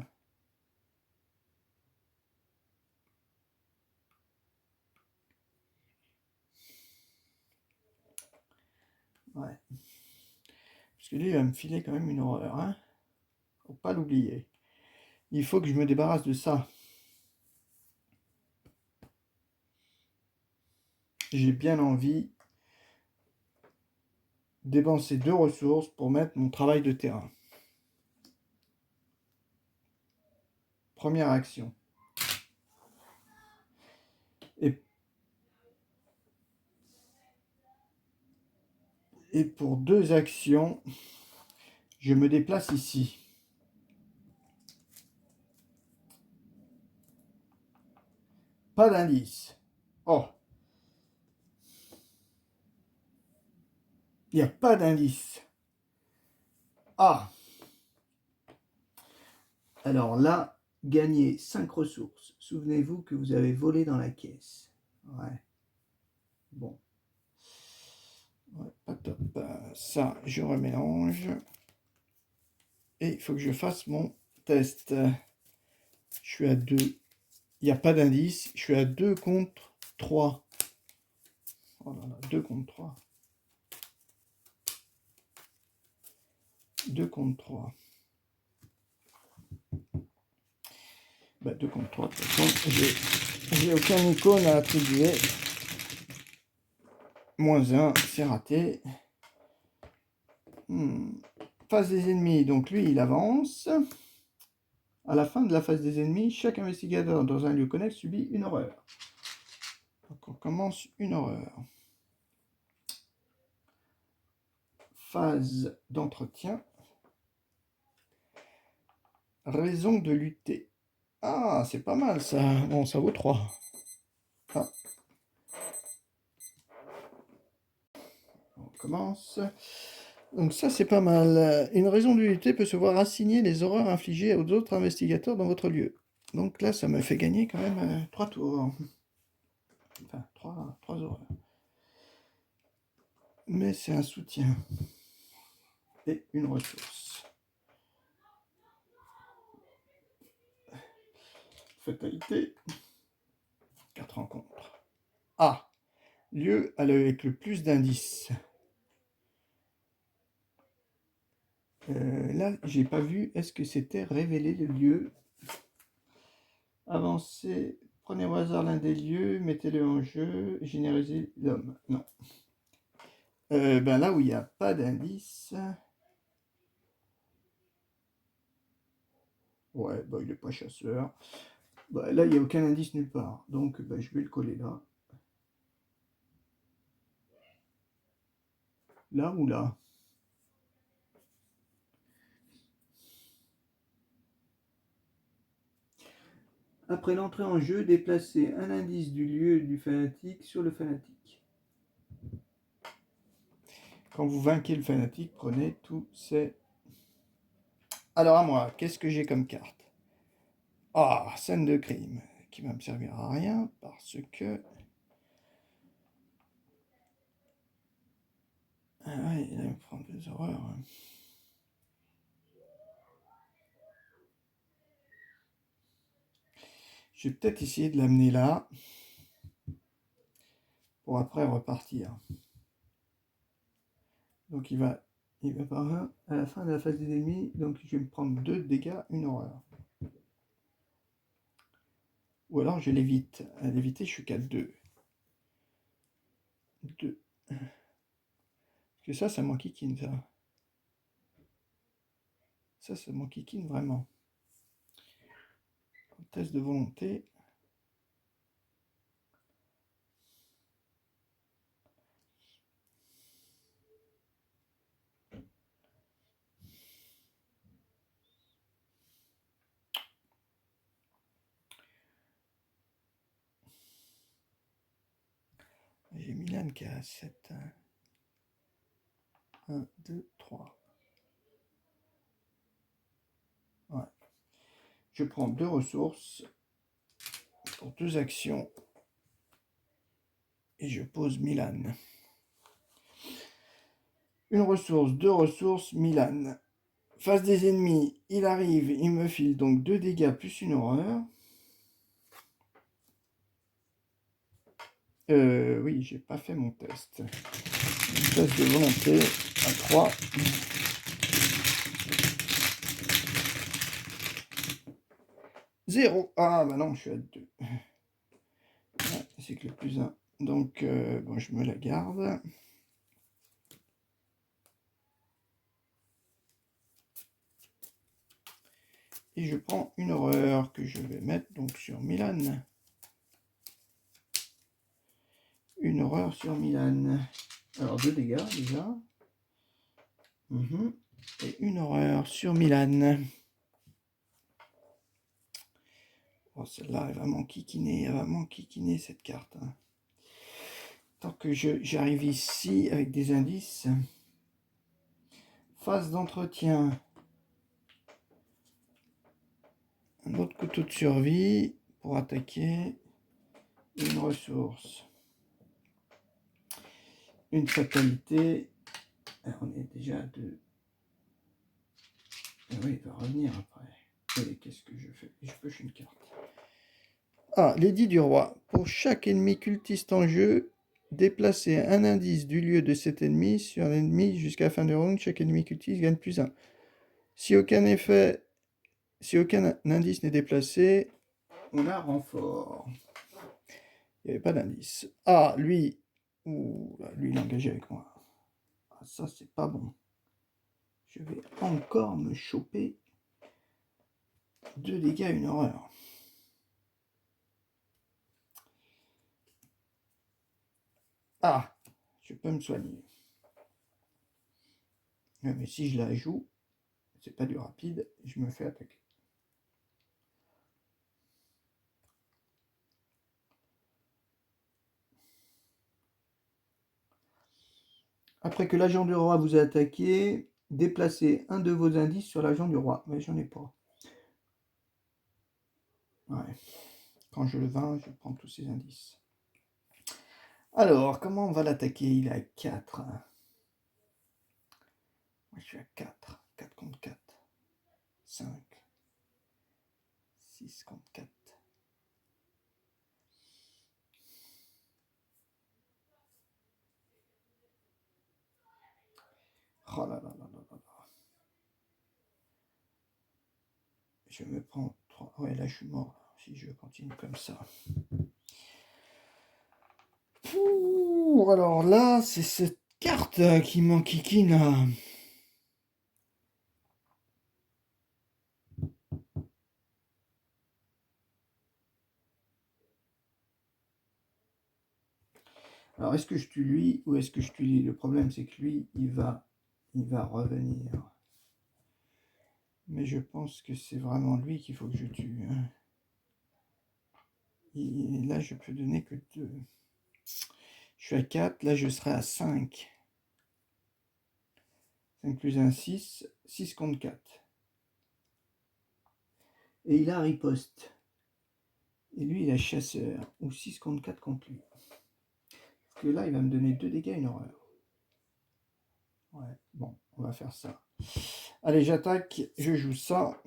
Ouais. Parce que lui, il va me filer quand même une horreur. Hein. Faut pas l'oublier. Il faut que je me débarrasse de ça. J'ai bien envie de dépenser 2 ressources pour mettre mon travail de terrain. Première action. Et pour 2 actions, je me déplace ici. Pas d'indice. Oh. Il n'y a pas d'indice. Ah. Alors là, gagner 5 ressources. Souvenez-vous que vous avez volé dans la caisse. Ouais. Bon. Ouais, pas top. Ça, je remélange. Et il faut que je fasse mon test. Je suis à 2. Il n'y a pas d'indice. Je suis à 2 contre 3. Oh là là, 2 contre 3. 2 contre 3. Bah, 2 contre 3, de toute façon, j'ai aucun icône à attribuer. Moins 1, c'est raté. Phase des ennemis, donc lui, il avance. À la fin de la phase des ennemis, chaque investigateur dans un lieu connexe subit une horreur. Donc on commence une horreur. Phase d'entretien. Raison de lutter. Ah, c'est pas mal ça. Bon, ça vaut 3. Ah. On commence. Donc ça, c'est pas mal. Une raison de lutter peut se voir assigner les horreurs infligées aux autres investigateurs dans votre lieu. Donc là, ça me fait gagner quand même 3 tours. Enfin, 3 horreurs. Mais c'est un soutien. Et une ressource. Fatalité. 4 rencontres. Ah, lieu avec le plus d'indices. Là, j'ai pas vu. Est-ce que c'était révéler le lieu? Avancez. Prenez au hasard l'un des lieux, mettez-le en jeu, généralisez l'homme. Non. Ben là où il n'y a pas d'indice. Ouais, bah il n'est pas chasseur. Bah, là, il n'y a aucun indice nulle part. Donc, bah, je vais le coller là. Là ou là? Après l'entrée en jeu, déplacez un indice du lieu du fanatique sur le fanatique. Quand vous vainquez le fanatique, prenez tous ces... Alors à moi, qu'est-ce que j'ai comme carte? Ah, scène de crime, qui va me servir à rien, parce que... Ah ouais, il va me prendre des horreurs. Je vais peut-être essayer de l'amener là, pour après repartir. Donc il va par à la fin de la phase des ennemis, donc je vais me prendre 2 dégâts, une horreur. Ou alors je l'évite. À l'éviter, je suis qu'à 2. 2. Parce que ça m'enquiquine, ça. Ça m'enquiquine vraiment. Test de volonté. J'ai Milan qui a 7. 1, 2, 3. Ouais. Je prends 2 ressources pour 2 actions. Et je pose Milan. Une ressource, 2 ressources, Milan. Face des ennemis, il arrive, il me file donc 2 dégâts plus une horreur. Oui, j'ai pas fait mon test. Test de volonté à 3. 0. Ah, bah non, je suis à 2. Ouais, c'est que le plus 1. Donc, bon, je me la garde. Et je prends une horreur que je vais mettre donc sur Milan. Une horreur sur Milan. Alors 2 dégâts déjà. Et une horreur sur Milan. Oh, celle-là, elle va m'enquiquiner cette carte. Tant que j'arrive ici avec des indices. Phase d'entretien. Un autre couteau de survie pour attaquer. Une ressource. Une fatalité. Alors, on est déjà à 2. Ah oui, il va revenir après. Et qu'est-ce que je fais? Je pioche une carte. Ah, l'édit du roi. Pour chaque ennemi cultiste en jeu, déplacez un indice du lieu de cet ennemi sur l'ennemi jusqu'à la fin de round. Chaque ennemi cultiste gagne +1. Si aucun indice n'est déplacé, on a renfort. Il n'y avait pas d'indice. Ah, lui. Ouh, lui, il est engagé avec moi. Ah, ça, c'est pas bon. Je vais encore me choper 2 dégâts, une horreur. Ah, je peux me soigner. Mais si je la joue, c'est pas du rapide, je me fais attaquer. Après que l'agent du roi vous a attaqué, déplacez un de vos indices sur l'agent du roi. Mais j'en ai pas. Ouais. Quand je le vins, je prends tous ces indices. Alors, comment on va l'attaquer? Il est à 4. Moi, je suis à 4. 4 contre 4. 5. 6 contre 4. Oh là là là là là là. Je me prends 3. Ouais, là, je suis mort. Si je continue comme ça. Ouh, alors là, c'est cette carte qui m'enquiquine. Alors, est-ce que je tue lui ou est-ce que je tue lui? Le problème, c'est que lui, il va revenir. Mais je pense que c'est vraiment lui qu'il faut que je tue. Et là, je peux donner que 2. Je suis à 4, là, je serai à 5. 5 plus 1, 6. 6 contre 4. Et il a riposte. Et lui, il a chasseur. Ou 6 contre 4 contre lui. Parce que là, il va me donner 2 dégâts, une horreur. Ouais, bon, on va faire ça. Allez, j'attaque, je joue ça.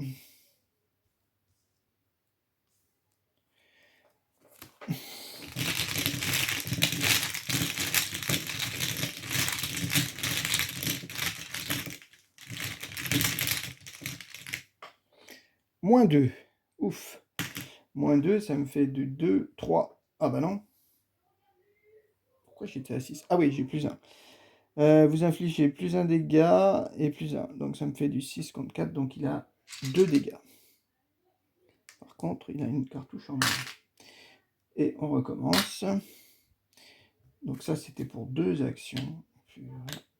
Moins 2. Ouf. Moins 2, ça me fait de 2, 3. Ah bah non. Pourquoi j'étais à 6? Ah oui, j'ai plus 1. Vous infligez plus 1 dégât et plus 1. Donc ça me fait du 6 contre 4. Donc il a 2 dégâts. Par contre, il a une cartouche en moins. Et on recommence. Donc ça, c'était pour 2 actions.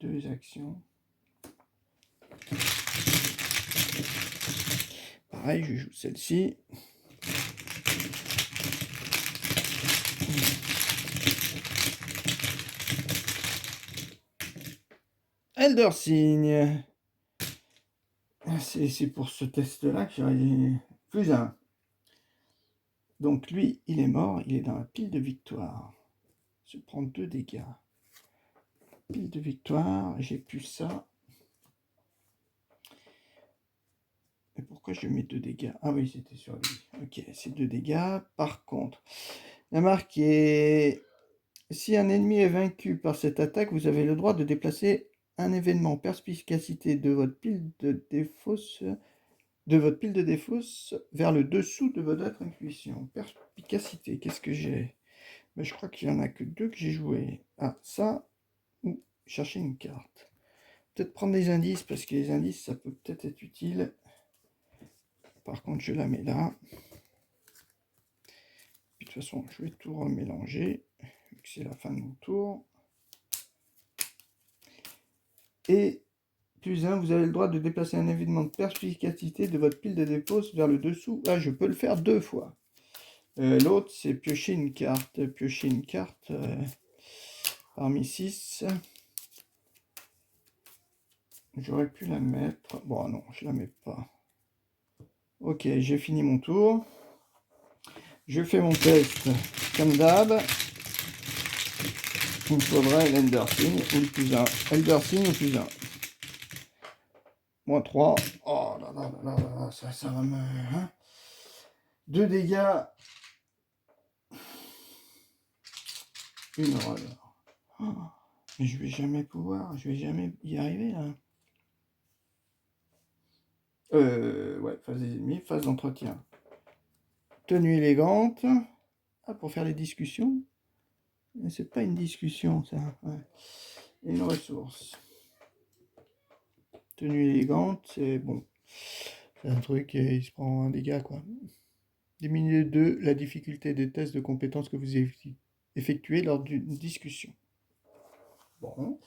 2 actions. Pareil, je joue celle-ci. Elder Sign. C'est pour ce test-là que j'aurais plus 1. Donc lui, il est mort, il est dans la pile de victoire. Je prends 2 dégâts. Pile de victoire, j'ai plus ça. Et pourquoi je mets 2 dégâts? Ah oui, c'était sur lui. Ok, c'est 2 dégâts. Par contre, la marque est... Si un ennemi est vaincu par cette attaque, vous avez le droit de déplacer un événement perspicacité de votre pile de défausse vers le dessous de votre intuition. Perspicacité, qu'est-ce que j'ai? Ben, je crois qu'il n'y en a que 2 que j'ai joué. Ah, ça, ou chercher une carte. Peut-être prendre des indices, parce que les indices, ça peut peut-être être utile. par contre, je la mets là. Puis, de toute façon, je vais tout remélanger, vu que c'est la fin de mon tour. Et plus 1, vous avez le droit de déplacer un événement de perspicacité de votre pile de dépose vers le dessous. Ah, je peux le faire 2 fois. L'autre, c'est piocher une carte. Piocher une carte parmi 6. J'aurais pu la mettre. Bon, non, je la mets pas. Ok, j'ai fini mon tour. Je fais mon test comme d'hab. Il me faudrait l'Enderthing ou le plus 1. Elderthing ou plus 1. Moins 3. Oh là là là là là, ça va me... Hein, 2 dégâts. Une horreur. Oh, mais je vais jamais pouvoir, je vais jamais y arriver là. Ouais, phase des ennemis, phase d'entretien. Tenue élégante. Ah, pour faire les discussions. C'est pas une discussion ça. Ouais. Et une ressource. Tenue élégante, c'est bon. C'est un truc et il se prend un dégât quoi. Diminuer de la difficulté des tests de compétences que vous effectuez lors d'une discussion. Bon.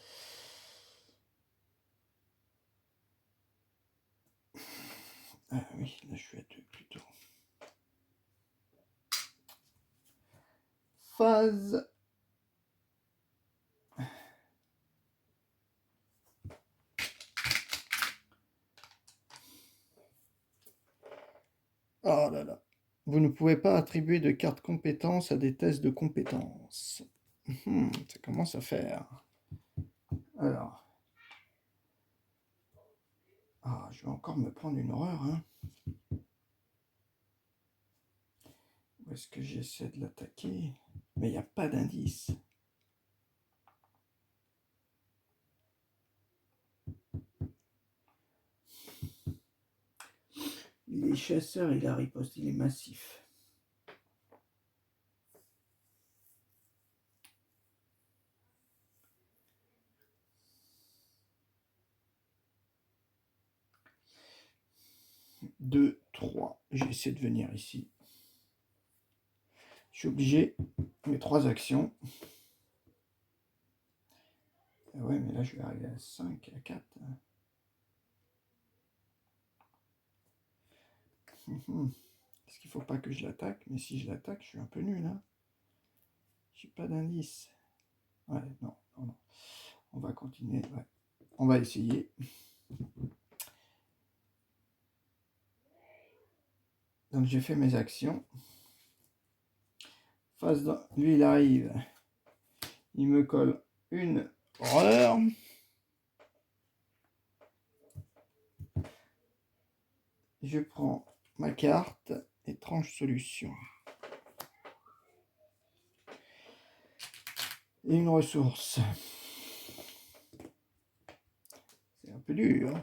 Ah oui, là je suis à 2 plutôt. Phase. Oh là là. Vous ne pouvez pas attribuer de carte compétence à des tests de compétences. Ça commence à faire. Alors. Ah, je vais encore me prendre une horreur, hein. Où est-ce que j'essaie de l'attaquer? Mais il n'y a pas d'indice. Il est chasseur, il a riposte, il est massif. Deux, 3. J'essaie de venir ici. Je suis obligé. Mes 3 actions. Ouais, mais là, je vais arriver à 5, à 4. Est-ce qu'il ne faut pas que je l'attaque? Mais si je l'attaque, je suis un peu nul. Hein. J'ai pas d'indice. Ouais, non, non, non. On va continuer. Ouais. On va essayer. Donc, j'ai fait mes actions. Lui, il arrive. Il me colle une horreur. Je prends ma carte. Étrange solution. Et une ressource. C'est un peu dur.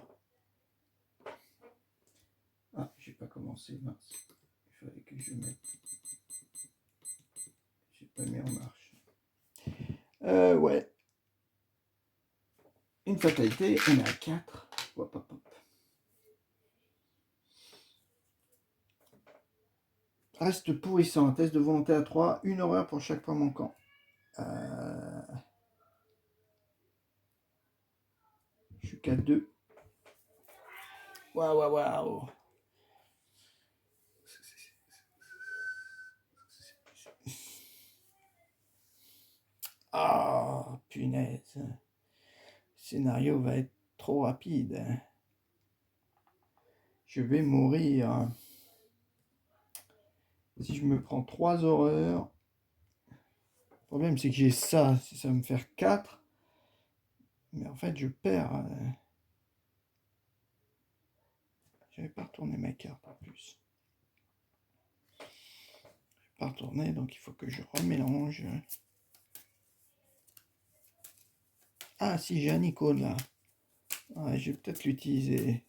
Ah, j'ai pas commencé. Mince. Il fallait que je mette. J'ai pas mis en marche. Ouais. Une fatalité. On est à 4. Hop, hop, hop. Reste pourrissant. Un test de volonté à 3. Une horreur pour chaque point manquant. Je suis qu'à 2. Waouh, waouh, waouh. Ah, punaise. Le scénario va être trop rapide. Je vais mourir. Si je me prends 3 horreurs. Le problème, c'est que j'ai ça. Ça va me faire 4. Mais en fait, je perds. Je n'avais pas retourné ma carte en plus. Je n'avais pas retourné, donc il faut que je remélange. Ah, si, j'ai un icône là. Ouais, je vais peut-être l'utiliser.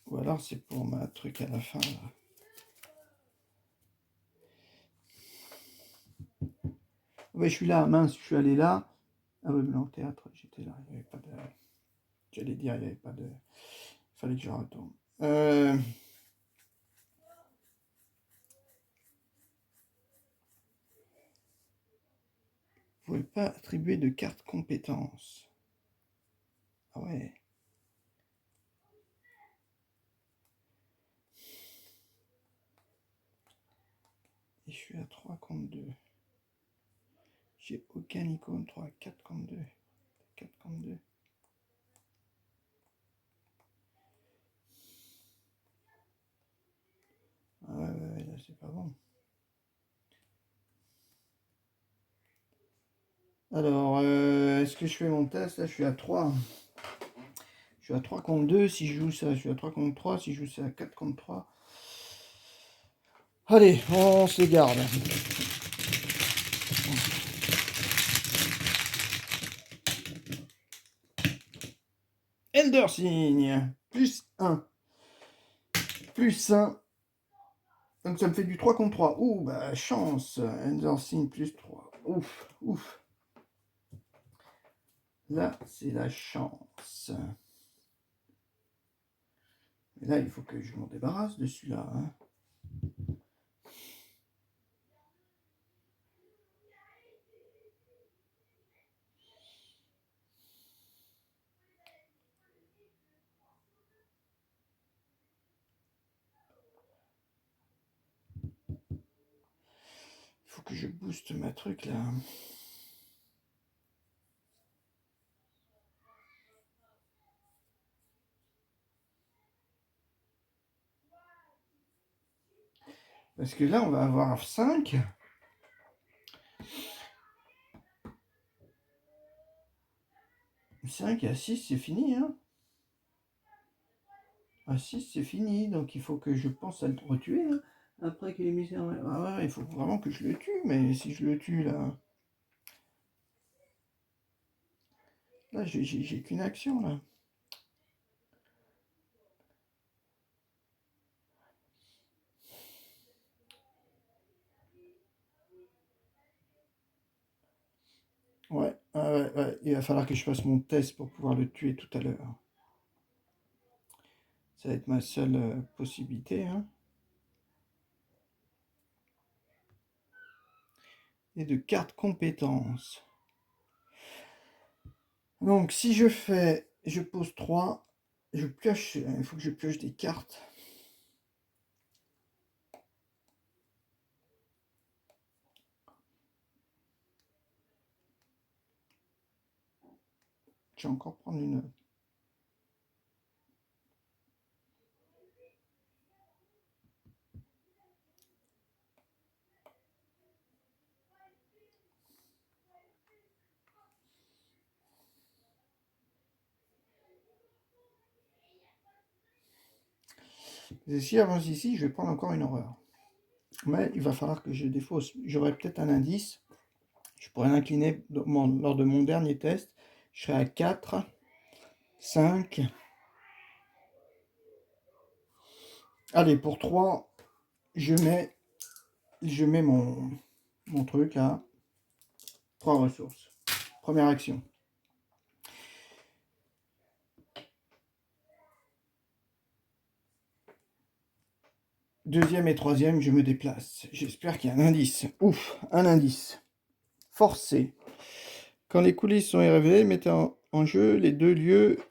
Ou alors c'est pour ma truc à la fin là. Ouais, je suis là, mince, je suis allé là. Ah ouais, mais en théâtre, j'étais là, il n'y avait pas de... J'allais dire, il n'y avait pas de... Il fallait que je retourne. Vous ne pouvez pas attribuer de carte compétence. Ah ouais. Et je suis à 3 contre 2. J'ai aucun icône 3, 4 contre 2. 4 contre 2. Ah ouais, là c'est pas bon. Alors, est-ce que je fais mon test? Là, je suis à 3. Je suis à 3 contre 2 si je joue ça. Je suis à 3 contre 3 si je joue ça. À 4 contre 3. Allez, on se les garde. Elder Sign. Plus 1. Plus 1. Donc ça me fait du 3 contre 3. Ouh, bah chance. Elder Sign plus 3. Ouf, ouf. Là, c'est la chance. Et là, il faut que je m'en débarrasse de celui-là. Hein. Il faut que je booste ma truc là. Parce que là, on va avoir 5. 5 à 6, c'est fini. Hein. À 6, c'est fini. Donc, il faut que je pense à le retuer. Hein. Après qu'il ait mis... Ah ouais, il faut vraiment que je le tue. Mais si je le tue, là... Là, j'ai qu'une action, là. Ouais, ouais. Il va falloir que je fasse mon test pour pouvoir le tuer tout à l'heure. Ça va être ma seule possibilité. Hein. Et de carte compétences. Donc, si je fais... Je pose 3. Je pioche... Il faut que je pioche des cartes. Je vais encore prendre une... Et si j'avance ici, je vais prendre encore une horreur. Mais il va falloir que je défausse. J'aurai peut-être un indice. Je pourrais l'incliner lors de mon dernier test. Je serai à 4, 5. Allez, pour 3, je mets mon truc à 3 ressources. Première action. Deuxième et troisième, je me déplace. J'espère qu'il y a un indice. Ouf, un indice. Forcé. Quand les coulisses sont révélées, mettez en jeu les 2 lieux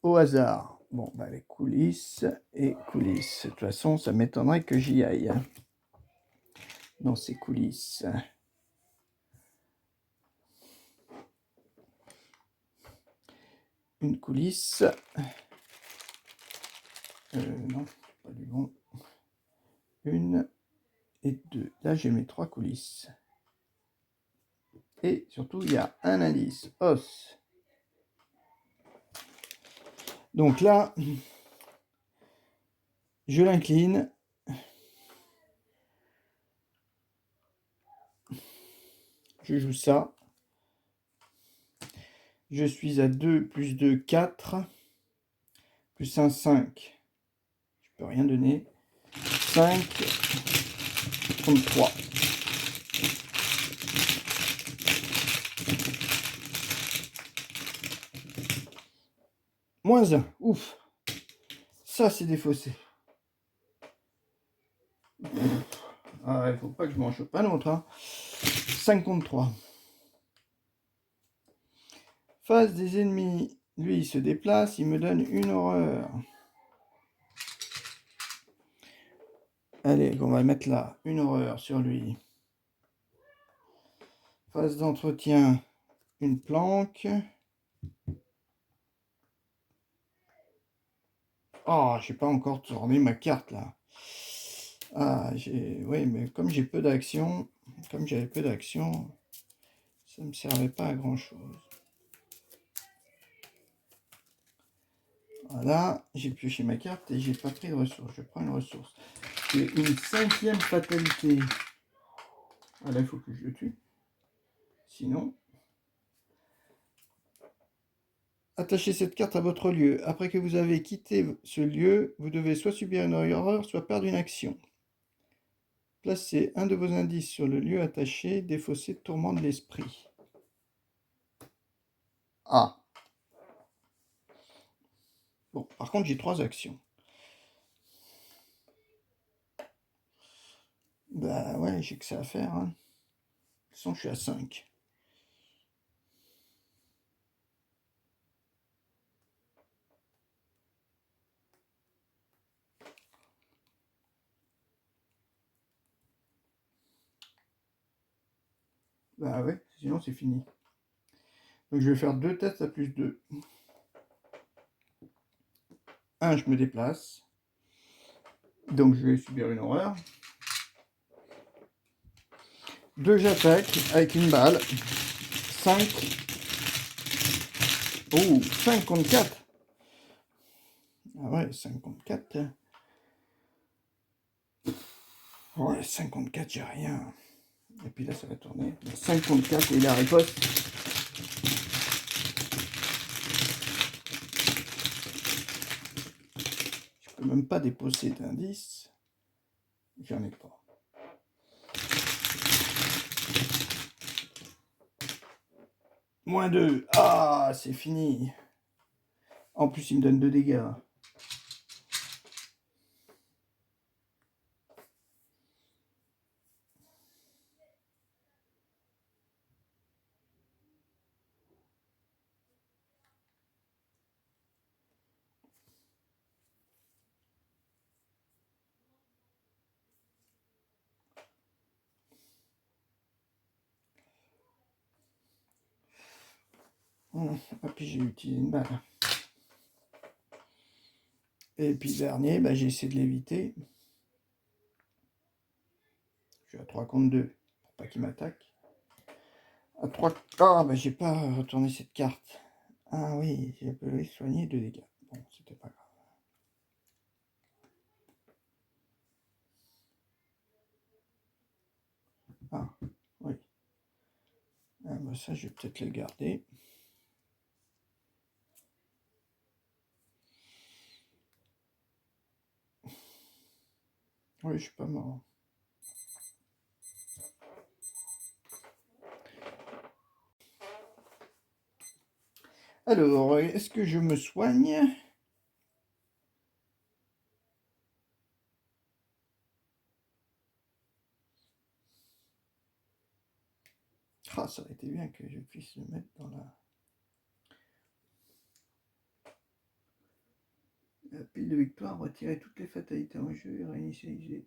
au hasard. Bon, bah les coulisses et coulisses. De toute façon, ça m'étonnerait que j'y aille. Dans ces coulisses. Une coulisse. Non, pas du bon. Une et 2. Là, j'ai mes 3 coulisses. Et surtout, il y a un indice. Os. Donc là, je l'incline. Je joue ça. Je suis à 2 plus 2, 4. Plus 1, 5. Je peux rien donner. 5 contre 3. -1. Ouf. Ça, c'est défaussé. Ah, il faut pas que je m'en chope un autre. Hein. 5 contre 3. Face des ennemis. Lui, il se déplace. Il me donne une horreur. Allez, on va mettre là. Une horreur sur lui. Phase d'entretien. Une planque. Oh, j'ai pas encore tourné ma carte là. Ah, oui, mais comme j'ai peu d'action, comme j'avais peu d'action, ça me servait pas à grand chose. Voilà, j'ai pioché ma carte et j'ai pas pris de ressources. Je prends une ressource. C'est une 5e fatalité. Ah là, il faut que je le tue. Sinon, attachez cette carte à votre lieu. Après que vous avez quitté ce lieu, vous devez soit subir une horreur, soit perdre une action. Placez un de vos indices sur le lieu attaché, défaussé tourment de l'esprit. Ah. Bon, par contre, j'ai 3 actions. Bah ouais, j'ai que ça à faire. Hein. De toute façon, je suis à 5. Bah ouais, sinon c'est fini. Donc je vais faire 2 tests à plus 2. 1, je me déplace. Donc je vais subir une horreur. 2, j'attaque avec une balle. 5. Oh, 5 contre 4. Ah ouais, 5 contre 4. Ouais, 5 contre 4, j'ai rien. Et puis là, ça va tourner. 5 contre 4 et la riposte. Je peux même pas déposer d'indice. J'en ai pas. Moins 2. Ah, c'est fini. En plus, il me donne 2 dégâts. Et puis j'ai utilisé une balle. Et puis dernier, bah, j'ai essayé de l'éviter. Je suis à 3 contre 2, pour pas qu'il m'attaque. À 3... Ah, bah j'ai pas retourné cette carte. Ah oui, j'ai pu soigner 2 dégâts. Bon, c'était pas grave. Ah, oui. Ah, bah ça, je vais peut-être le garder. Oui, je suis pas mort. Alors, est-ce que je me soigne? Ah, ça aurait été bien que je puisse le mettre dans la pile de victoire, retirer toutes les fatalités en jeu et réinitialiser.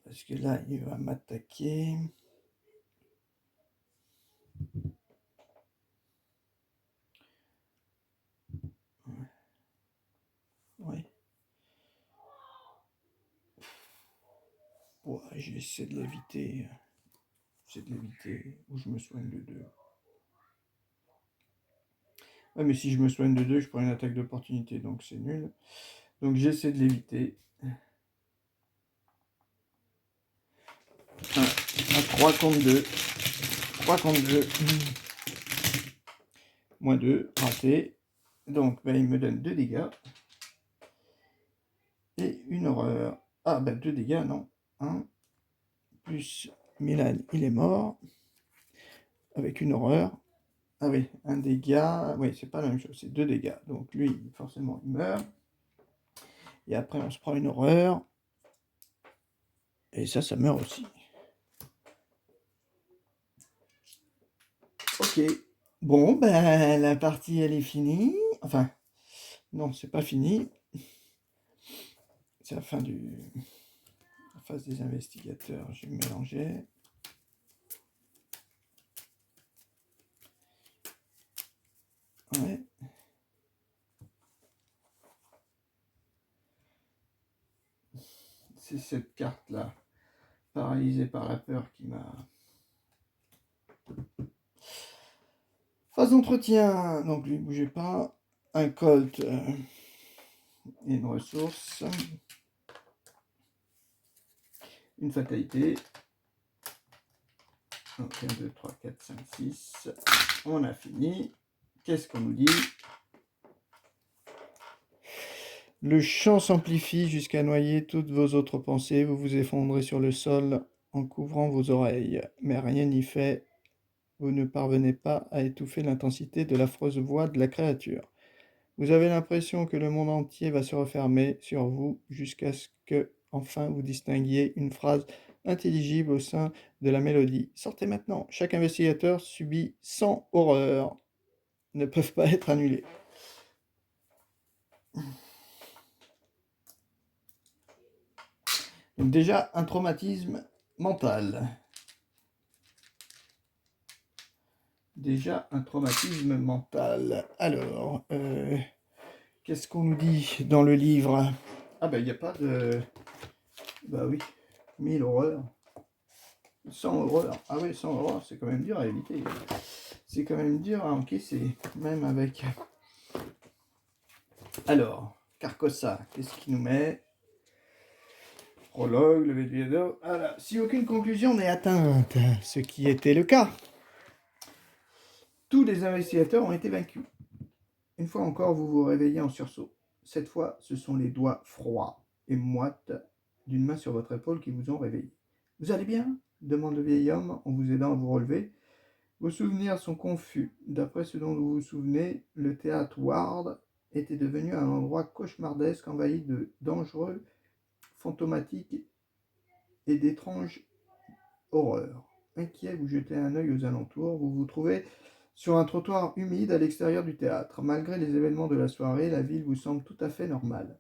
Parce que là, il va m'attaquer. Ouais. Ouais, j'essaie de l'éviter. J'essaie de l'éviter. Ou je me soigne de 2. Ouais, mais si je me soigne de 2, je prends une attaque d'opportunité, donc c'est nul. Donc j'essaie de l'éviter. À 3 contre 2. 3 contre 2. Moins 2, raté. Donc bah, il me donne 2 dégâts. Et une horreur. Ah bah 2 dégâts, non. 1. Plus Milan, il est mort. avec une horreur. Ah oui, un dégât, oui, c'est pas la même chose, c'est 2 dégâts. Donc lui, forcément, il meurt. Et après, on se prend une horreur. Et ça meurt aussi. Ok. Bon, ben, la partie, elle est finie. Enfin, non, c'est pas fini. C'est la fin la phase des investigateurs. J'ai mélangé. Ouais. C'est cette carte-là, paralysée par la peur, qui m'a... Phase d'entretien. Donc, lui, bougez pas. Un colt et une ressource. Une fatalité. Donc, 1, 2, 3, 4, 5, 6. On a fini. Qu'est-ce qu'on nous dit? Le chant s'amplifie jusqu'à noyer toutes vos autres pensées. Vous vous effondrez sur le sol en couvrant vos oreilles. Mais rien n'y fait. Vous ne parvenez pas à étouffer l'intensité de l'affreuse voix de la créature. Vous avez l'impression que le monde entier va se refermer sur vous jusqu'à ce que, enfin, vous distinguiez une phrase intelligible au sein de la mélodie. Sortez maintenant. Chaque investigateur subit 100 horreurs. Ne peuvent pas être annulées. Donc déjà, un traumatisme mental. Déjà, un traumatisme mental. Alors, qu'est-ce qu'on nous dit dans le livre? Ah ben, il n'y a pas de... Bah oui, 1000 horreurs. 100 horreurs. Ah oui, 100 horreurs, c'est quand même dur à éviter. C'est quand même dur à encaisser, même avec... Alors, Carcossa, qu'est-ce qu'il nous met? Prologue, le Védiado. Voilà. Si aucune conclusion n'est atteinte, ce qui était le cas, tous les investigateurs ont été vaincus. Une fois encore, vous vous réveillez en sursaut. Cette fois, ce sont les doigts froids et moites d'une main sur votre épaule qui vous ont réveillé. « Vous allez bien ?» demande le vieil homme en vous aidant à vous relever. Vos souvenirs sont confus. D'après ce dont vous vous souvenez, le théâtre Ward était devenu un endroit cauchemardesque envahi de dangereux, fantomatiques et d'étranges horreurs. Inquiet, vous jetez un œil aux alentours. Vous vous trouvez sur un trottoir humide à l'extérieur du théâtre. Malgré les événements de la soirée, la ville vous semble tout à fait normale.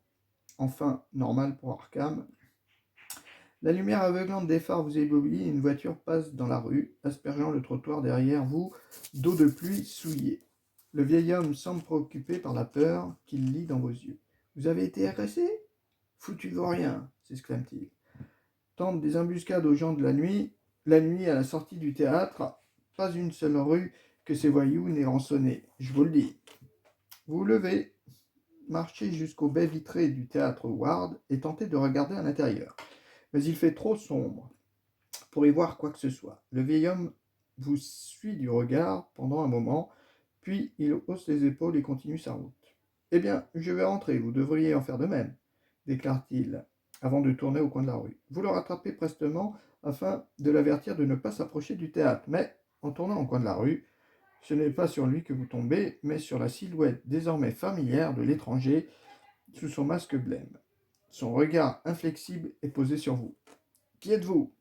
Enfin, normale pour Arkham. La lumière aveuglante des phares vous éblouit et une voiture passe dans la rue, aspergeant le trottoir derrière vous d'eau de pluie souillée. Le vieil homme semble préoccupé par la peur qu'il lit dans vos yeux. « Vous avez été agressé ? Foutu de rien !» s'exclame-t-il. Tente des embuscades aux gens de la nuit à la sortie du théâtre, pas une seule rue que ces voyous n'aient rançonnée, je vous le dis. Vous vous levez, marchez jusqu'aux baies vitrées du théâtre Ward et tentez de regarder à l'intérieur. Mais il fait trop sombre pour y voir quoi que ce soit. Le vieil homme vous suit du regard pendant un moment, puis il hausse les épaules et continue sa route. « Eh bien, je vais rentrer, vous devriez en faire de même, » déclare-t-il, avant de tourner au coin de la rue. Vous le rattrapez prestement afin de l'avertir de ne pas s'approcher du théâtre, mais en tournant au coin de la rue, ce n'est pas sur lui que vous tombez, mais sur la silhouette désormais familière de l'étranger sous son masque blême. Son regard inflexible est posé sur vous. « Qui êtes-vous »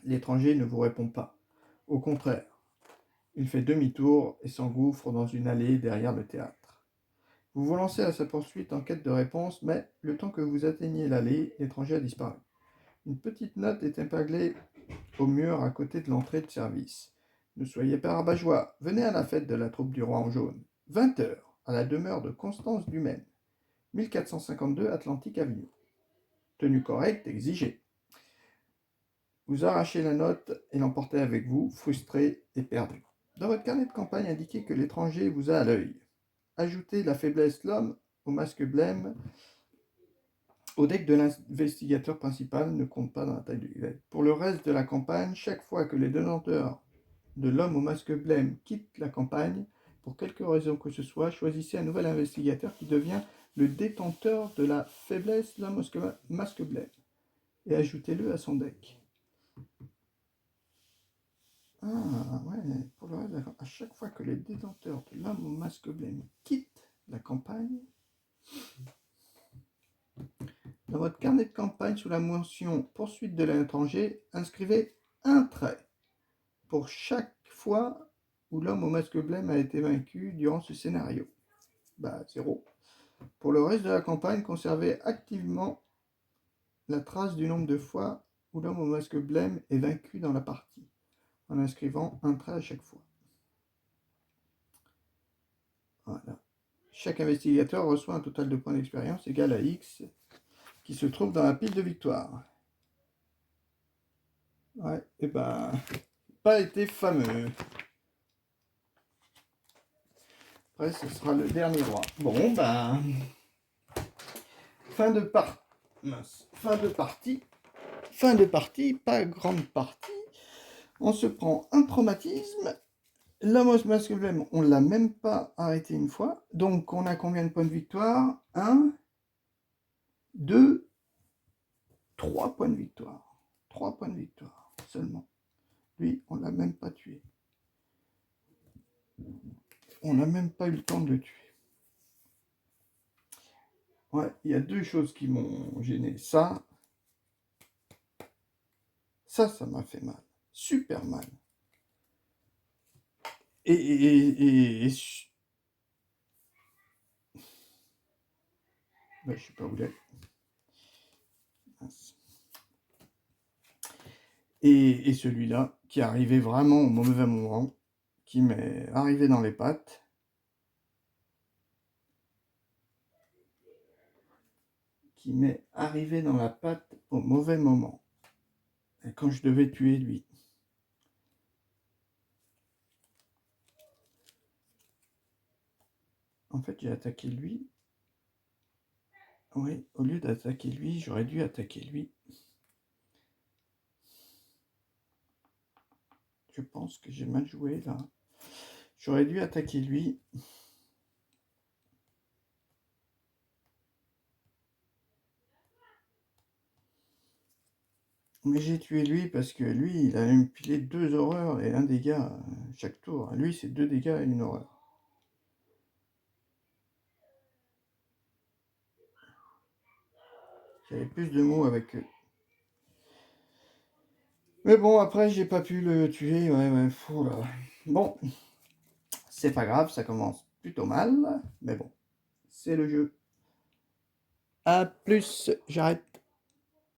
L'étranger ne vous répond pas. Au contraire, il fait demi-tour et s'engouffre dans une allée derrière le théâtre. Vous vous lancez à sa poursuite en quête de réponse, mais le temps que vous atteigniez l'allée, l'étranger a disparu. Une petite note est épinglée au mur à côté de l'entrée de service. Ne soyez pas rabat-joie, venez à la fête de la troupe du roi en jaune. 20 heures, à la demeure de Constance Dumaine, 1452 Atlantic Avenue. Tenue correcte exigée. Vous arrachez la note et l'emportez avec vous, frustré et perdu. Dans votre carnet de campagne, indiquez que l'étranger vous a à l'œil. Ajoutez la faiblesse l'homme au masque blême. Au deck de l'investigateur principal ne compte pas dans la taille du deck. Pour le reste de la campagne, chaque fois que les détenteurs de l'homme au masque blême quittent la campagne, pour quelque raison que ce soit, choisissez un nouvel investigateur qui devient le détenteur de la faiblesse l'homme au masque blême et ajoutez-le à son deck. Ah, ouais, pour le reste, à chaque fois que les détenteurs de l'homme au masque blême quittent la campagne, dans votre carnet de campagne, sous la mention poursuite de l'étranger, inscrivez un trait pour chaque fois où l'homme au masque blême a été vaincu durant ce scénario. Bah, 0. Pour le reste de la campagne, conservez activement la trace du nombre de fois où l'homme au masque blême est vaincu dans la partie, en inscrivant un trait à chaque fois. Voilà. Chaque investigateur reçoit un total de points d'expérience égal à X, qui se trouve dans la pile de victoire. Ouais, et ben, pas été fameux. Après, ce sera le dernier roi. Bon, ben, fin de partie, pas grande partie. On se prend un traumatisme. L'homme au masque blême, on l'a même pas arrêté une fois. Donc, on a combien de points de victoire? 1, 2, 3 points de victoire. 3 points de victoire seulement. Lui, on l'a même pas tué. On n'a même pas eu le temps de le tuer. Ouais, il y a deux choses qui m'ont gêné. Ça m'a fait mal. Super mal. Et ben, je sais pas où il est. Et celui-là, qui est arrivé vraiment au mauvais moment, qui m'est arrivé dans les pattes. Qui m'est arrivé dans la patte au mauvais moment. Et quand je devais tuer lui. En fait, j'ai attaqué lui. Oui, au lieu d'attaquer lui, j'aurais dû attaquer lui. Je pense que j'ai mal joué là. J'aurais dû attaquer lui. Mais j'ai tué lui parce que lui, il a me pilé 2 horreurs et un dégât chaque tour. Lui, c'est 2 dégâts et une horreur. J'avais plus de mots avec eux. Mais bon, après, j'ai pas pu le tuer. Ouais, fou là. Bon, c'est pas grave, ça commence plutôt mal. Mais bon, c'est le jeu. A plus, j'arrête.